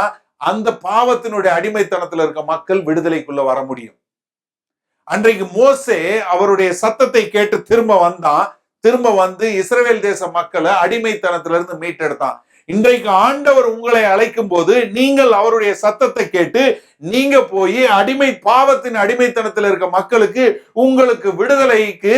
அந்த பாவத்தினுடைய அடிமைத்தனத்துல இருக்க மக்கள் விடுதலைக்குள்ள வர முடியும். அன்றைக்கு மோசே அவருடைய சத்தத்தை கேட்டு திரும்ப வந்து இஸ்ரவேல் தேச மக்களை அடிமைத்தனத்திலிருந்து மீட்டெடுத்தான். இன்றைக்கு ஆண்டவர் உங்களை அழைக்கும் போது நீங்கள் அவருடைய சத்தத்தை கேட்டு நீங்க போய் பாவத்தின் அடிமைத்தனத்தில் இருக்க மக்களுக்கு உங்களுக்கு விடுதலைக்கு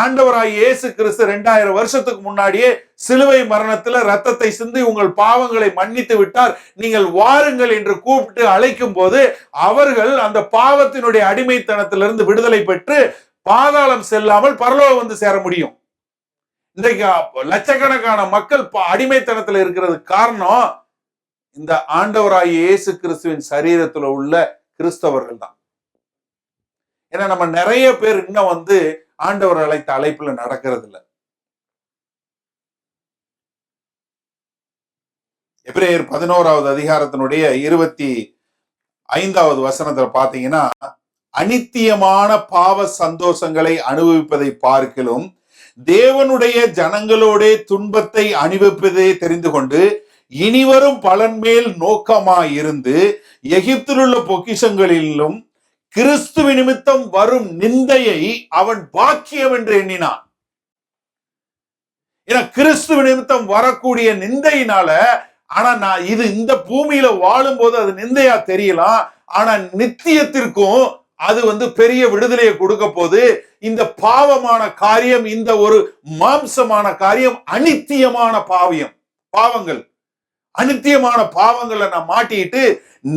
ஆண்டவராய் இயேசு கிறிஸ்து 2000 வருஷத்துக்கு முன்னாடியே சிலுவை மரணத்துல ரத்தத்தை சிந்தி உங்கள் பாவங்களை மன்னித்து விட்டார், நீங்கள் வாருங்கள் என்று கூப்பிட்டு அழைக்கும் போது அவர்கள் அந்த பாவத்தினுடைய அடிமைத்தனத்திலிருந்து விடுதலை பெற்று பாதாளம் செல்லாமல் பரலோகம் வந்து சேர முடியும். இன்றைக்கு லட்சக்கணக்கான மக்கள் அடிமைத்தனத்துல இருக்கிறது காரணம் இந்த ஆண்டவராகிய இயேசு கிறிஸ்துவின் சரீரத்துல உள்ள கிறிஸ்தவர்கள் தான். ஏன்னா நம்ம நிறைய பேர் இன்னும் வந்து ஆண்டவர் அழைத்த அழைப்புல நடக்கிறது இல்லை. எபிரேயர் 11வது அதிகாரத்தினுடைய 25வது வசனத்துல பாத்தீங்கன்னா, அனித்தியமான பாவ சந்தோஷங்களை அனுபவிப்பதை பார்க்கிலும் தேவனுடைய ஜனங்களோட துன்பத்தை அனுபவிப்பதை தெரிந்து கொண்டு இனிவரும் பலன் மேல் நோக்கமாயிருந்து எகிப்தில் உள்ள பொக்கிஷங்களிலும் கிறிஸ்துவ நிமித்தம் வரும் நிந்தையை அவன் பாக்கியம் என்று எண்ணினான். ஏன்னா கிறிஸ்துவ நிமித்தம் வரக்கூடிய நிந்தையினால, ஆனா நான் இந்த பூமியில வாழும் போது அது நிந்தையா தெரியலாம், ஆனா நித்தியத்திற்கும் அது வந்து பெரிய விடுதலையை கொடுக்க போது. இந்த பாவமான காரியம், இந்த ஒரு மாம்சமான காரியம் அனித்தியமான பாவங்கள், அனித்தியமான பாவங்களை நான் மாட்டிட்டு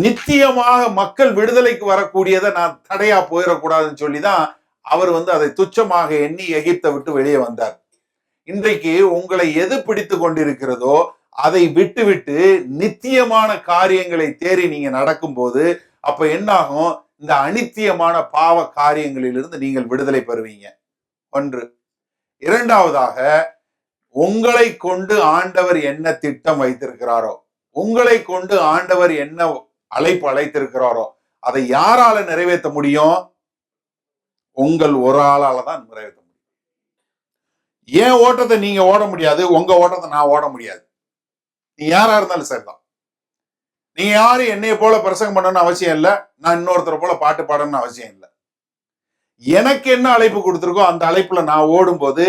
நித்தியமாக மக்கள் விடுதலைக்கு வரக்கூடியதை நான் தடையா போயிடக்கூடாதுன்னு சொல்லிதான் அவர் வந்து அதை துச்சமாக எண்ணி எகிப்தை விட்டு வெளியே வந்தார். இன்றைக்கு உங்களை எது பிடித்து கொண்டிருக்கிறதோ அதை விட்டு நித்தியமான காரியங்களை தேடி நீங்க நடக்கும் போது அப்ப என்ன ஆகும்? இந்த அனித்தியமான பாவ காரியங்களிலிருந்து நீங்கள் விடுதலை பெறுவீங்க. ஒன்று. இரண்டாவதாக, உங்களை கொண்டு ஆண்டவர் என்ன திட்டம் வைத்திருக்கிறாரோ, உங்களை கொண்டு ஆண்டவர் என்ன அழைப்பு அழைத்திருக்கிறாரோ அதை யாரால நிறைவேற்ற முடியும்? உங்கள் ஒரு ஆளால தான் நிறைவேற்ற முடியும். ஏன் ஓட்டத்தை நீங்க ஓட முடியாது, உங்க ஓட்டத்தை நான் ஓட முடியாது. நீ யாரா இருந்தாலும் சரிதான். நீங்க யாரும் என்னைய போல பிரசங்கம் பண்ணணும்னு அவசியம் இல்லை, நான் இன்னொருத்தரை போல பாட்டு பாடணும்னு அவசியம் இல்லை. எனக்கு என்ன அழைப்பு கொடுத்துருக்கோ அந்த அழைப்புல நான் ஓடும்போது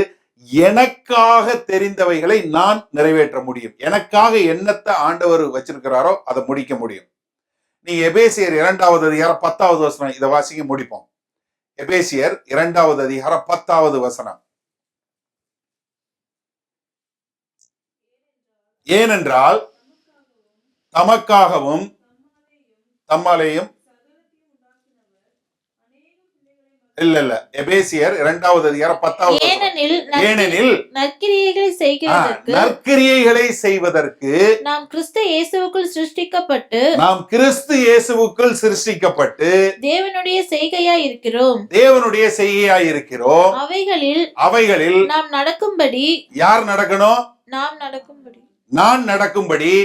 எனக்காக தெரிந்தவைகளை நான் நிறைவேற்ற முடியும். எனக்காக என்னத்தை ஆண்டவர் வச்சிருக்கிறாரோ அதை முடிக்க முடியும். நீங்க எபேசியர் 2வது அதிகாரம் 10வது வசனம் இதை வாசிக்க முடிப்போம். எபேசியர் 2வது அதிகாரம் 10வது வசனம். ஏனென்றால் தமக்காகவும் தம்மாலேயும் இல்ல எபேசியர் 2வது அதிகாரம் 10வது. ஏனெனில் நற்கிரியைகளை செய்வதற்கு நாம் கிறிஸ்து இயேசுவுக்குள் சிருஷ்டிக்கப்பட்டு தேவனுடைய செய்கையாய் இருக்கிறோம். அவைகளில் நாம் நடக்கும்படி. யார் நடக்கணும்? நான் நடக்கும்படி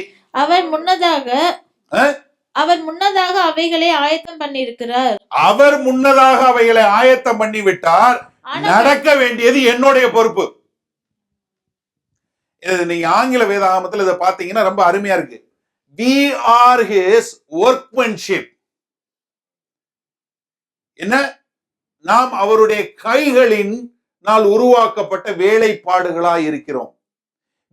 அவர் முன்னதாக அவைகளை ஆயத்தம் பண்ணியிருக்கிறார். அவர் முன்னதாக அவைகளை ஆயத்தம் பண்ணி விட்டார். நடக்க வேண்டியது என்னுடைய பொறுப்பு. நீங்க ஆங்கில வேதாகமத்தில் இதை பாத்தீங்கன்னா ரொம்ப அருமையா இருக்கு. We are his workmanship. என்ன? நாம் அவருடைய கைகளின் உருவாக்கப்பட்ட வேலைப்பாடுகளாய் இருக்கிறோம்.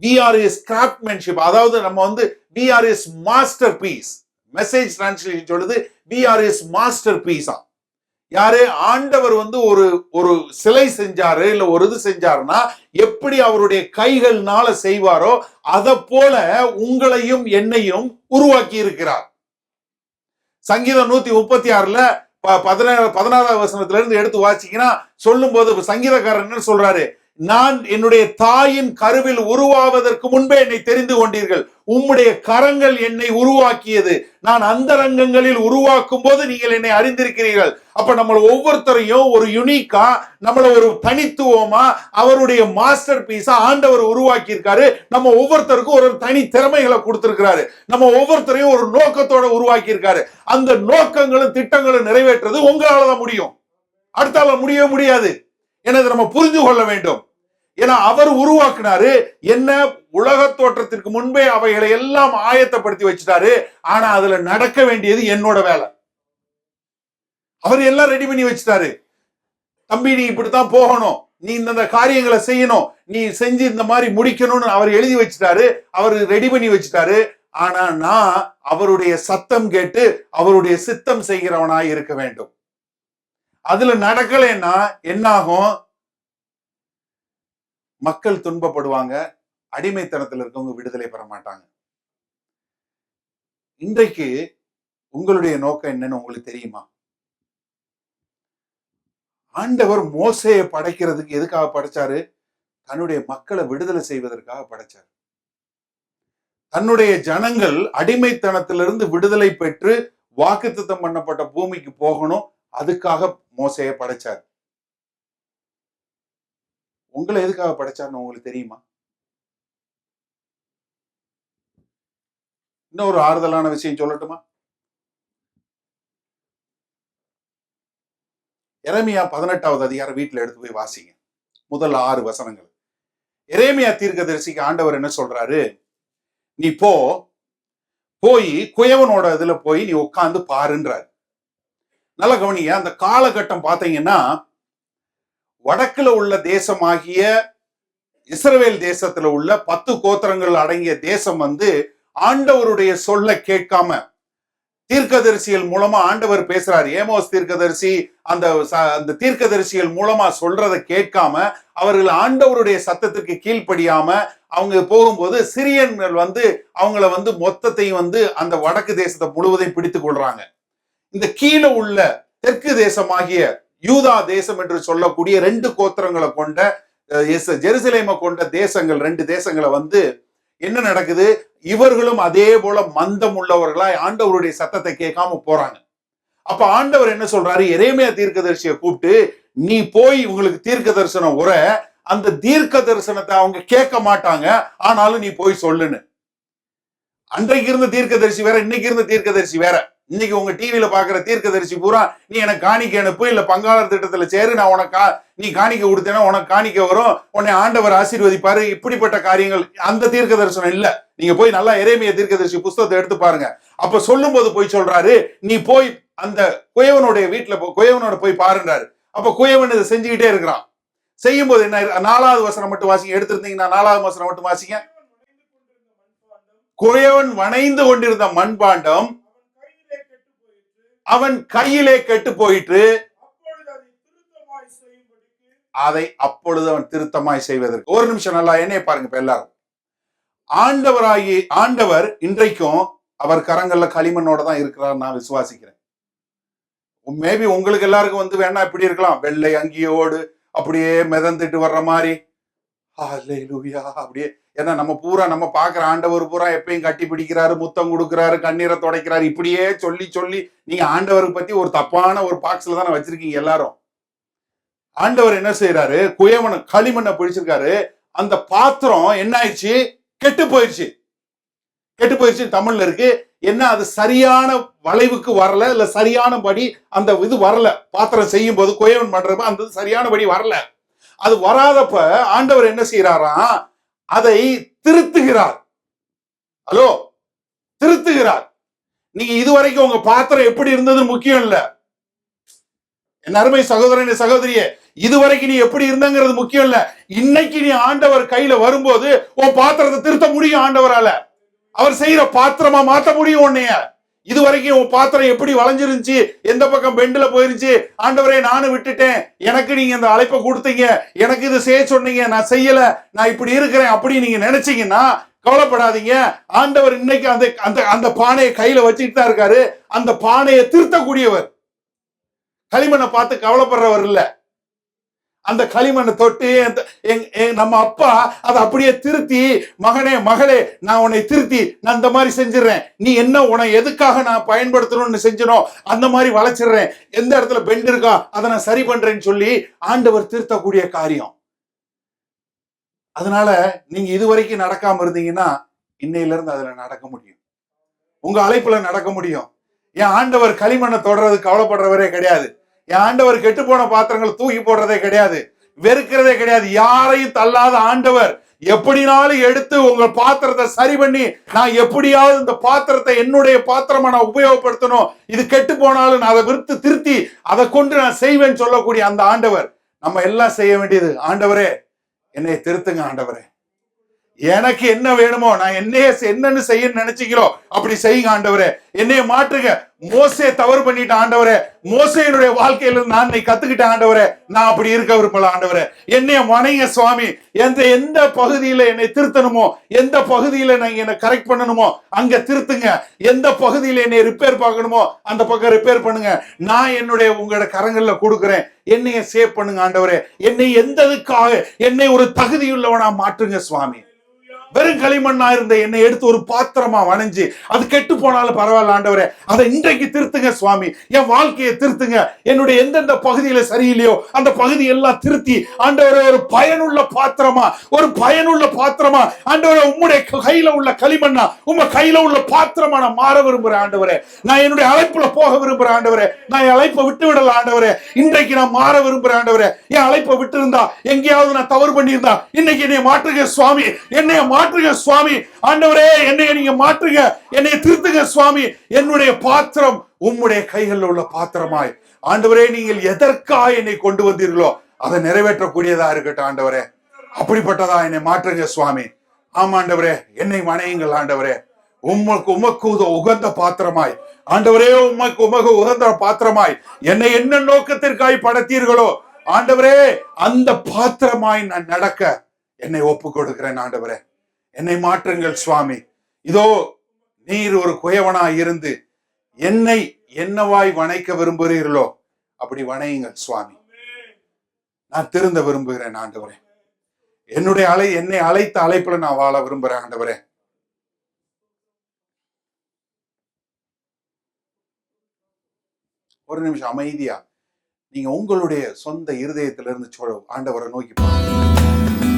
We are his craftsmanship. அதாவது நம்ம வந்து we are his masterpiece. Message translation சொல்லுது we are his masterpiece. யாரு? ஆண்டவர் வந்து ஒரு ஒரு சிலை செஞ்சாரு, இல்ல ஒரு இது செஞ்சாருன்னா எப்படி அவருடைய கைகள்னால செய்வாரோ அதை போல உங்களையும் என்னையும் உருவாக்கி இருக்கிறார். சங்கீதம் 136ல 16வது வசனத்துல இருந்து எடுத்து வாசிங்கன்னா சொல்லும் போது சங்கீதக்காரர் என்ன சொல்றாரு? நான் என்னுடைய தாயின் கருவில் உருவாவதற்கு முன்பே என்னை தெரிந்து கொண்டீர்கள், உம்முடைய கரங்கள் என்னை உருவாக்கியது, நான் அந்தரங்கங்களில் உருவாக்கும் போது நீங்கள் என்னை அறிந்திருக்கிறீர்கள். அப்ப நம்ம ஒவ்வொருத்தரையும் ஒரு யுனிக்கா, நம்மள ஒரு தனித்துவமா அவருடைய மாஸ்டர் பீஸா ஆண்டவர் உருவாக்கி இருக்காரு. நம்ம ஒவ்வொருத்தருக்கும் ஒரு தனி திறமைகளை கொடுத்திருக்கிறாரு. நம்ம ஒவ்வொருத்தரையும் ஒரு நோக்கத்தோட உருவாக்கி இருக்காரு. அந்த நோக்கங்களும் திட்டங்களும் நிறைவேற்றுறது உங்களாலதான் முடியும், அடுத்தால முடியவே முடியாது. எனவே நம்ம புரிந்து கொள்ள வேண்டும். ஏன்னா அவர் உருவாக்குனாரு. என்ன? உலக தோற்றத்திற்கு முன்பே அவைகளை எல்லாம் ஆயத்தப்படுத்தி வச்சுட்டாரு. ஆனா அதுல நடக்க வேண்டியது என்னோட வேலை. அவர் எல்லாம் ரெடி பண்ணி வச்சுட்டாரு. தம்பி நீ இப்படித்தான் போகணும், நீ இந்த காரியங்களை செய்யணும், நீ செஞ்சு இந்த மாதிரி முடிக்கணும்னு அவர் எழுதி வச்சுட்டாரு, அவர் ரெடி பண்ணி வச்சுட்டாரு. ஆனா நான் அவருடைய சத்தம் கேட்டு அவருடைய சித்தம் செய்கிறவனாய் இருக்க வேண்டும். அதுல நடக்கலைன்னா என்ன ஆகும்? மக்கள் துன்பப்படுவாங்க, அடிமைத்தனத்தில் இருக்கவங்க விடுதலை பெற மாட்டாங்க. இன்றைக்கு உங்களுடைய நோக்கம் என்னன்னு உங்களுக்கு தெரியுமா? ஆண்டவர் மோசேயை படைக்கிறதுக்கு எதுக்காக படைச்சாரு? தன்னுடைய மக்களை விடுதலை செய்வதற்காக படைச்சார். தன்னுடைய ஜனங்கள் அடிமைத்தனத்திலிருந்து விடுதலை பெற்று வாக்குத்தத்தம் பண்ணப்பட்ட பூமிக்கு போகணும், அதுக்காக மோசேயை படைச்சார். உங்களை எதுக்காக படைச்சார்னு உங்களுக்கு தெரியுமா? இன்னொரு ஆறுதலான விஷயம் சொல்லட்டுமா? எரேமியா 18வது அதிகாரம் வீட்டுல எடுத்து போய் வாசிங்க, முதல் 6 வசனங்கள். எரேமியா தீர்க்கதரிசிக்கு ஆண்டவர் என்ன சொல்றாரு? நீ போய் குயவனோட இதுல போய் நீ உட்கார்ந்து பாருன்றாரு. நல்ல கவனிங்க, அந்த காலகட்டம் பாத்தீங்கன்னா வடக்குல உள்ள தேசமாகிய இஸ்ரவேல் தேசத்துல உள்ள 10 கோத்திரங்கள் அடங்கிய தேசம் வந்து ஆண்டவருடைய சொல்ல கேட்காம தீர்க்கதரிசிகள் மூலமா ஆண்டவர் பேசுறாரு. ஏமோஸ் தீர்க்கதரிசி அந்த தீர்க்கதரிசிகள் மூலமா சொல்றதை கேட்காம அவர்கள் ஆண்டவருடைய சத்தத்திற்கு கீழ்ப்படியாம அவங்க போகும்போது சிரியன்கள் வந்து அவங்கள வந்து மொத்தத்தையும் வந்து அந்த வடக்கு தேசத்தை முழுவதையும் பிடித்துக் கொள்றாங்க. இந்த கீழே உள்ள தெற்கு தேசமாகிய யூதா தேசம் என்று சொல்லக்கூடிய 2 கோத்திரங்களை கொண்ட ஜெருசலேமை கொண்ட தேசங்கள், 2 தேசங்களை வந்து என்ன நடக்குது? இவர்களும் அதே போல மந்தம் உள்ளவர்களாய் ஆண்டவருடைய சத்தத்தை கேட்காம போறாங்க. அப்ப ஆண்டவர் என்ன சொல்றாரு? எரேமியா தீர்க்கதரிசியை கூப்பிட்டு நீ போய் உங்களுக்கு தீர்க்க தரிசனம் உரை, அந்த தீர்க்க தரிசனத்தை அவங்க கேட்க மாட்டாங்க, ஆனாலும் நீ போய் சொல்லுன்னு. அன்றைக்கு இருந்த தீர்க்கதரிசி வேற, இன்னைக்கு இருந்த தீர்க்கதரிசி வேற. இன்னைக்கு உங்க டிவியில பாக்குற தீர்க்கதரிசி பூரா நீ எனக்கு காணிக்க அனுப்பு, இல்ல பங்காளர் திட்டத்துல சேரு, நான் உனக்கு நீ காணிக்க கொடுத்தேன்னா உனக்கு காணிக்க வரும், உன்னை ஆண்டவர் ஆசீர்வதிப்பாரு, இப்படிப்பட்ட காரியங்கள். அந்த தீர்க்க தரிசனம் இல்ல. நீங்க போய் நல்லா எரேமியா தீர்க்கதரிசி புஸ்தகத்தை எடுத்து பாருங்க. அப்ப சொல்லும் போது போய் சொல்றாரு, நீ போய் அந்த குயவனுடைய வீட்டுல குயவனோட போய் பாருன்றாரு. அப்ப குயவன் இதை செஞ்சுக்கிட்டே இருக்கிறான். செய்யும் போது என்ன? 4வது வசனம் மட்டும் வாசிங்க. எடுத்திருந்தீங்கன்னா 4வது வசனம் மட்டும் வாசிங்க. குயவன் வணைந்து கொண்டிருந்த மண்பாண்டம் அவன் கையிலே கெட்டு போயிற்று, அதை அப்பொழுது அவன் திருத்தமாய் செய்வதற்கு. ஒரு நிமிஷம் நல்லா என்னைய பாருங்க. இப்ப எல்லாரும் ஆண்டவர் இன்றைக்கும் அவர் கரங்கள்ல களிமண்ணோட தான் இருக்கிறார் நான் விசுவாசிக்கிறேன். மேபி உங்களுக்கு எல்லாருக்கும் வந்து வேணா இப்படி இருக்கலாம், வெள்ளை அங்கியோடு அப்படியே மிதந்துட்டு வர்ற மாதிரி. ஹல்லேலூயா அப்படியே. ஏன்னா நம்ம பாக்குற ஆண்டவர் பூரா எப்பயும் கட்டி பிடிக்கிறாரு, முத்தம் கொடுக்கிறாரு, கண்ணீரை துடைக்கிறாரு, இப்படியே சொல்லி சொல்லி நீங்க ஆண்டவருக்கு பத்தி ஒரு தப்பான ஒரு பாக்ஸ்ல தானே வச்சிருக்கீங்க எல்லாரும். ஆண்டவர் என்ன செய்யறாரு? குயவன களிமண்ணை பிடிச்சிருக்காரு. அந்த பாத்திரம் என்ன ஆயிடுச்சு? கெட்டு போயிடுச்சு தமிழ்ல இருக்கு. என்ன? அது சரியான வளைவுக்கு வரல, இல்ல சரியானபடி அந்த இது வரல. பாத்திரம் செய்யும் போது குயவன் பண்றப்ப அந்த சரியானபடி வரல. அது வராதப்ப ஆண்டவர் என்ன செய்யறாராம்? அதை திருத்துகிறார். ஹலோ, திருத்துகிறார். நீங்க இதுவரைக்கும் உங்க பாத்திரம் எப்படி இருந்தது முக்கியம் இல்ல. என் அருமை சகோதரனே சகோதரியே, இதுவரைக்கும் நீ எப்படி இருந்தங்கிறது முக்கியம் இல்ல. இன்னைக்கு நீ ஆண்டவர் கையில வரும்போது உன் பாத்திரத்தை திருத்த முடியும் ஆண்டவரால. அவர் செய்யற பாத்திரமா மாத்த முடியும் உன்னைய. இது வரைக்கும் உன் பாத்திரம் எப்படி வளைஞ்சிருந்துச்சு, எந்த பக்கம் பெண்டுல போயிருச்சு, ஆண்டவரே நானும் விட்டுட்டேன், எனக்கு நீங்க இந்த அழைப்பை கொடுத்தீங்க, எனக்கு இது செய்ய சொன்னீங்க, நான் செய்யல, நான் இப்படி இருக்கிறேன் அப்படி நீங்க நினைச்சீங்கன்னா கவலைப்படாதீங்க. ஆண்டவர் இன்னைக்கு அந்த அந்த அந்த பானையை கையில வச்சுட்டு தான் இருக்காரு. அந்த பானையை திருத்தக்கூடியவர். களிமண்ணை பார்த்து கவலைப்படுறவர் இல்ல. அந்த களிமண்ணை தொட்டு நம்ம அப்பா அதை அப்படியே திருத்தி, மகனே மகளே நான் உன்னை திருத்தி நான் இந்த மாதிரி செஞ்சிடறேன், நீ என்ன உன்னை எதுக்காக நான் பயன்படுத்தணும்னு செஞ்சனோ அந்த மாதிரி வளைச்சிடுறேன், எந்த இடத்துல பெண்ட் இருக்கா அதை நான் சரி பண்றேன்னு சொல்லி ஆண்டவர் திருத்தக்கூடிய காரியம். அதனால நீங்க இதுவரைக்கும் நடக்காம இருந்தீங்கன்னா இன்னையில இருந்து அதுல நடக்க முடியும், உங்க அழைப்புல நடக்க முடியும். என் ஆண்டவர் களிமண்ணை தொடர்றது கவலைப்படுறவரே கிடையாது. என் ஆண்டவர் கெட்டு போன பாத்திரங்களை தூக்கி போடுறதே கிடையாது, வெறுக்கிறதே கிடையாது. யாரையும் தள்ளாத ஆண்டவர் எப்படினாலும் எடுத்து உங்க பாத்திரத்தை சரி பண்ணி, நான் எப்படியாவது இந்த பாத்திரத்தை என்னுடைய பாத்திரமா நான் உபயோகப்படுத்தணும், இது கெட்டு போனாலும் நான் அதை விருத்து திருத்தி அதை கொண்டு நான் செய்வேன்னு சொல்லக்கூடிய அந்த ஆண்டவர். நம்ம எல்லாம் செய்ய வேண்டியது, ஆண்டவரே என்னை திருத்துங்க, ஆண்டவரே எனக்கு என்ன வேணுமோ நான் என்னன்னு செய்ய நினைச்சீங்களோ அப்படி செய்யுங்க ஆண்டவரே, என்னைய மாற்றுங்க. மோசே தவறு பண்ணிட்ட ஆண்டவரே, மோசேனுடைய வாழ்க்கையில நான் கத்துக்கிட்டேன் ஆண்டவரே, நான் அப்படி இருக்க விரும்பல ஆண்டவரே, என்னைய மனைங்க சுவாமி. எந்த பகுதியில என்னை திருத்தணுமோ, எந்த பகுதியில நீங்க என்னை கரெக்ட் பண்ணணுமோ அங்க திருத்துங்க, எந்த பகுதியில என்னை ரிப்பேர் பார்க்கணுமோ அந்த பக்கம் ரிப்பேர் பண்ணுங்க. நான் என்னுடைய உங்களோட கரங்கள்ல கொடுக்குறேன், என்னைய சேவ் பண்ணுங்க ஆண்டவரே. என்னை எந்ததுக்காக என்னை ஒரு தகுதியுள்ளவனா மாற்றுங்க சுவாமி. வெறும் களிமண்ணா இருந்த என்னை எடுத்து ஒரு பாத்திரமா வணைஞ்சு அது கெட்டு போனாலும் பரவாயில்ல ஆண்டவரே, அதை இன்றைக்கு திருத்துங்க சுவாமி. என் வாழ்க்கையை திருத்துங்க. என்னுடைய எந்தெந்த பகுதியில சரியில்லையோ அந்த பகுதி எல்லாம் திருத்தி ஆண்டவரே ஒரு பயனுள்ள பாத்திரமா ஆண்டவரே, உம்முடைய கையில உள்ள களிமண்ணா உங்க கையில உள்ள பாத்திரமா நான் மாற விரும்புறேன் ஆண்டவரே. நான் என்னுடைய அழைப்புல போக விரும்புறேன் ஆண்டவரே. நான் என் அழைப்பை விட்டு விடல ஆண்டவரே, இன்றைக்கு நான் மாற விரும்புறேன் ஆண்டவரே. என் அழைப்பை விட்டு இருந்தா, எங்கேயாவது நான் தவறு பண்ணியிருந்தா இன்னைக்கு என்னை மாற்றுங்க சுவாமி, என்னைய மாற்றுங்க சுவாமி. ஆண்டவரே என்னைய நீங்க மாற்றுங்க, என்னைய திருத்துங்க சுவாமி. என்னுடைய பாத்திரம் உம்முடைய கைகளில் உள்ள பாத்திரமாய் ஆண்டவரே, நீங்கள் எதற்காக என்னை கொண்டு வந்தீர்களோ அதை நிறைவேற்றக்கூடியதா இருக்கட்டும் ஆண்டவரே. அப்படிப்பட்டதா என்னை மாற்றுங்க சுவாமி. ஆமா ஆண்டவரே, என்னை மனையுங்கள் ஆண்டவரே. உமக்கு உகந்த பாத்திரமாய் ஆண்டவரே, உமக்கு உகந்த பாத்திரமாய் என்னை என்ன நோக்கத்திற்காய் படைத்தீர்களோ ஆண்டவரே, அந்த பாத்திரமாய் நான் நடக்க என்னை ஒப்பு கொடுக்கிறேன் ஆண்டவரே. என்னை மாற்றுங்கள் சுவாமி. இதோ நீர் ஒரு குயவனாய் இருந்து என்னை என்னவாய் வணைக்க விரும்புகிறீர்களோ அப்படி வணையுங்கள் சுவாமி. நான் திருந்த விரும்புகிறேன் ஆண்டவரே. என்னை அழைத்த அழைப்புல நான் வாழ விரும்புறேன் ஆண்டவரே. ஒரு நிமிஷம் அமைதியா நீங்க உங்களுடைய சொந்த இருதயத்திலிருந்து ஆண்டவரை நோக்கி பாருங்க.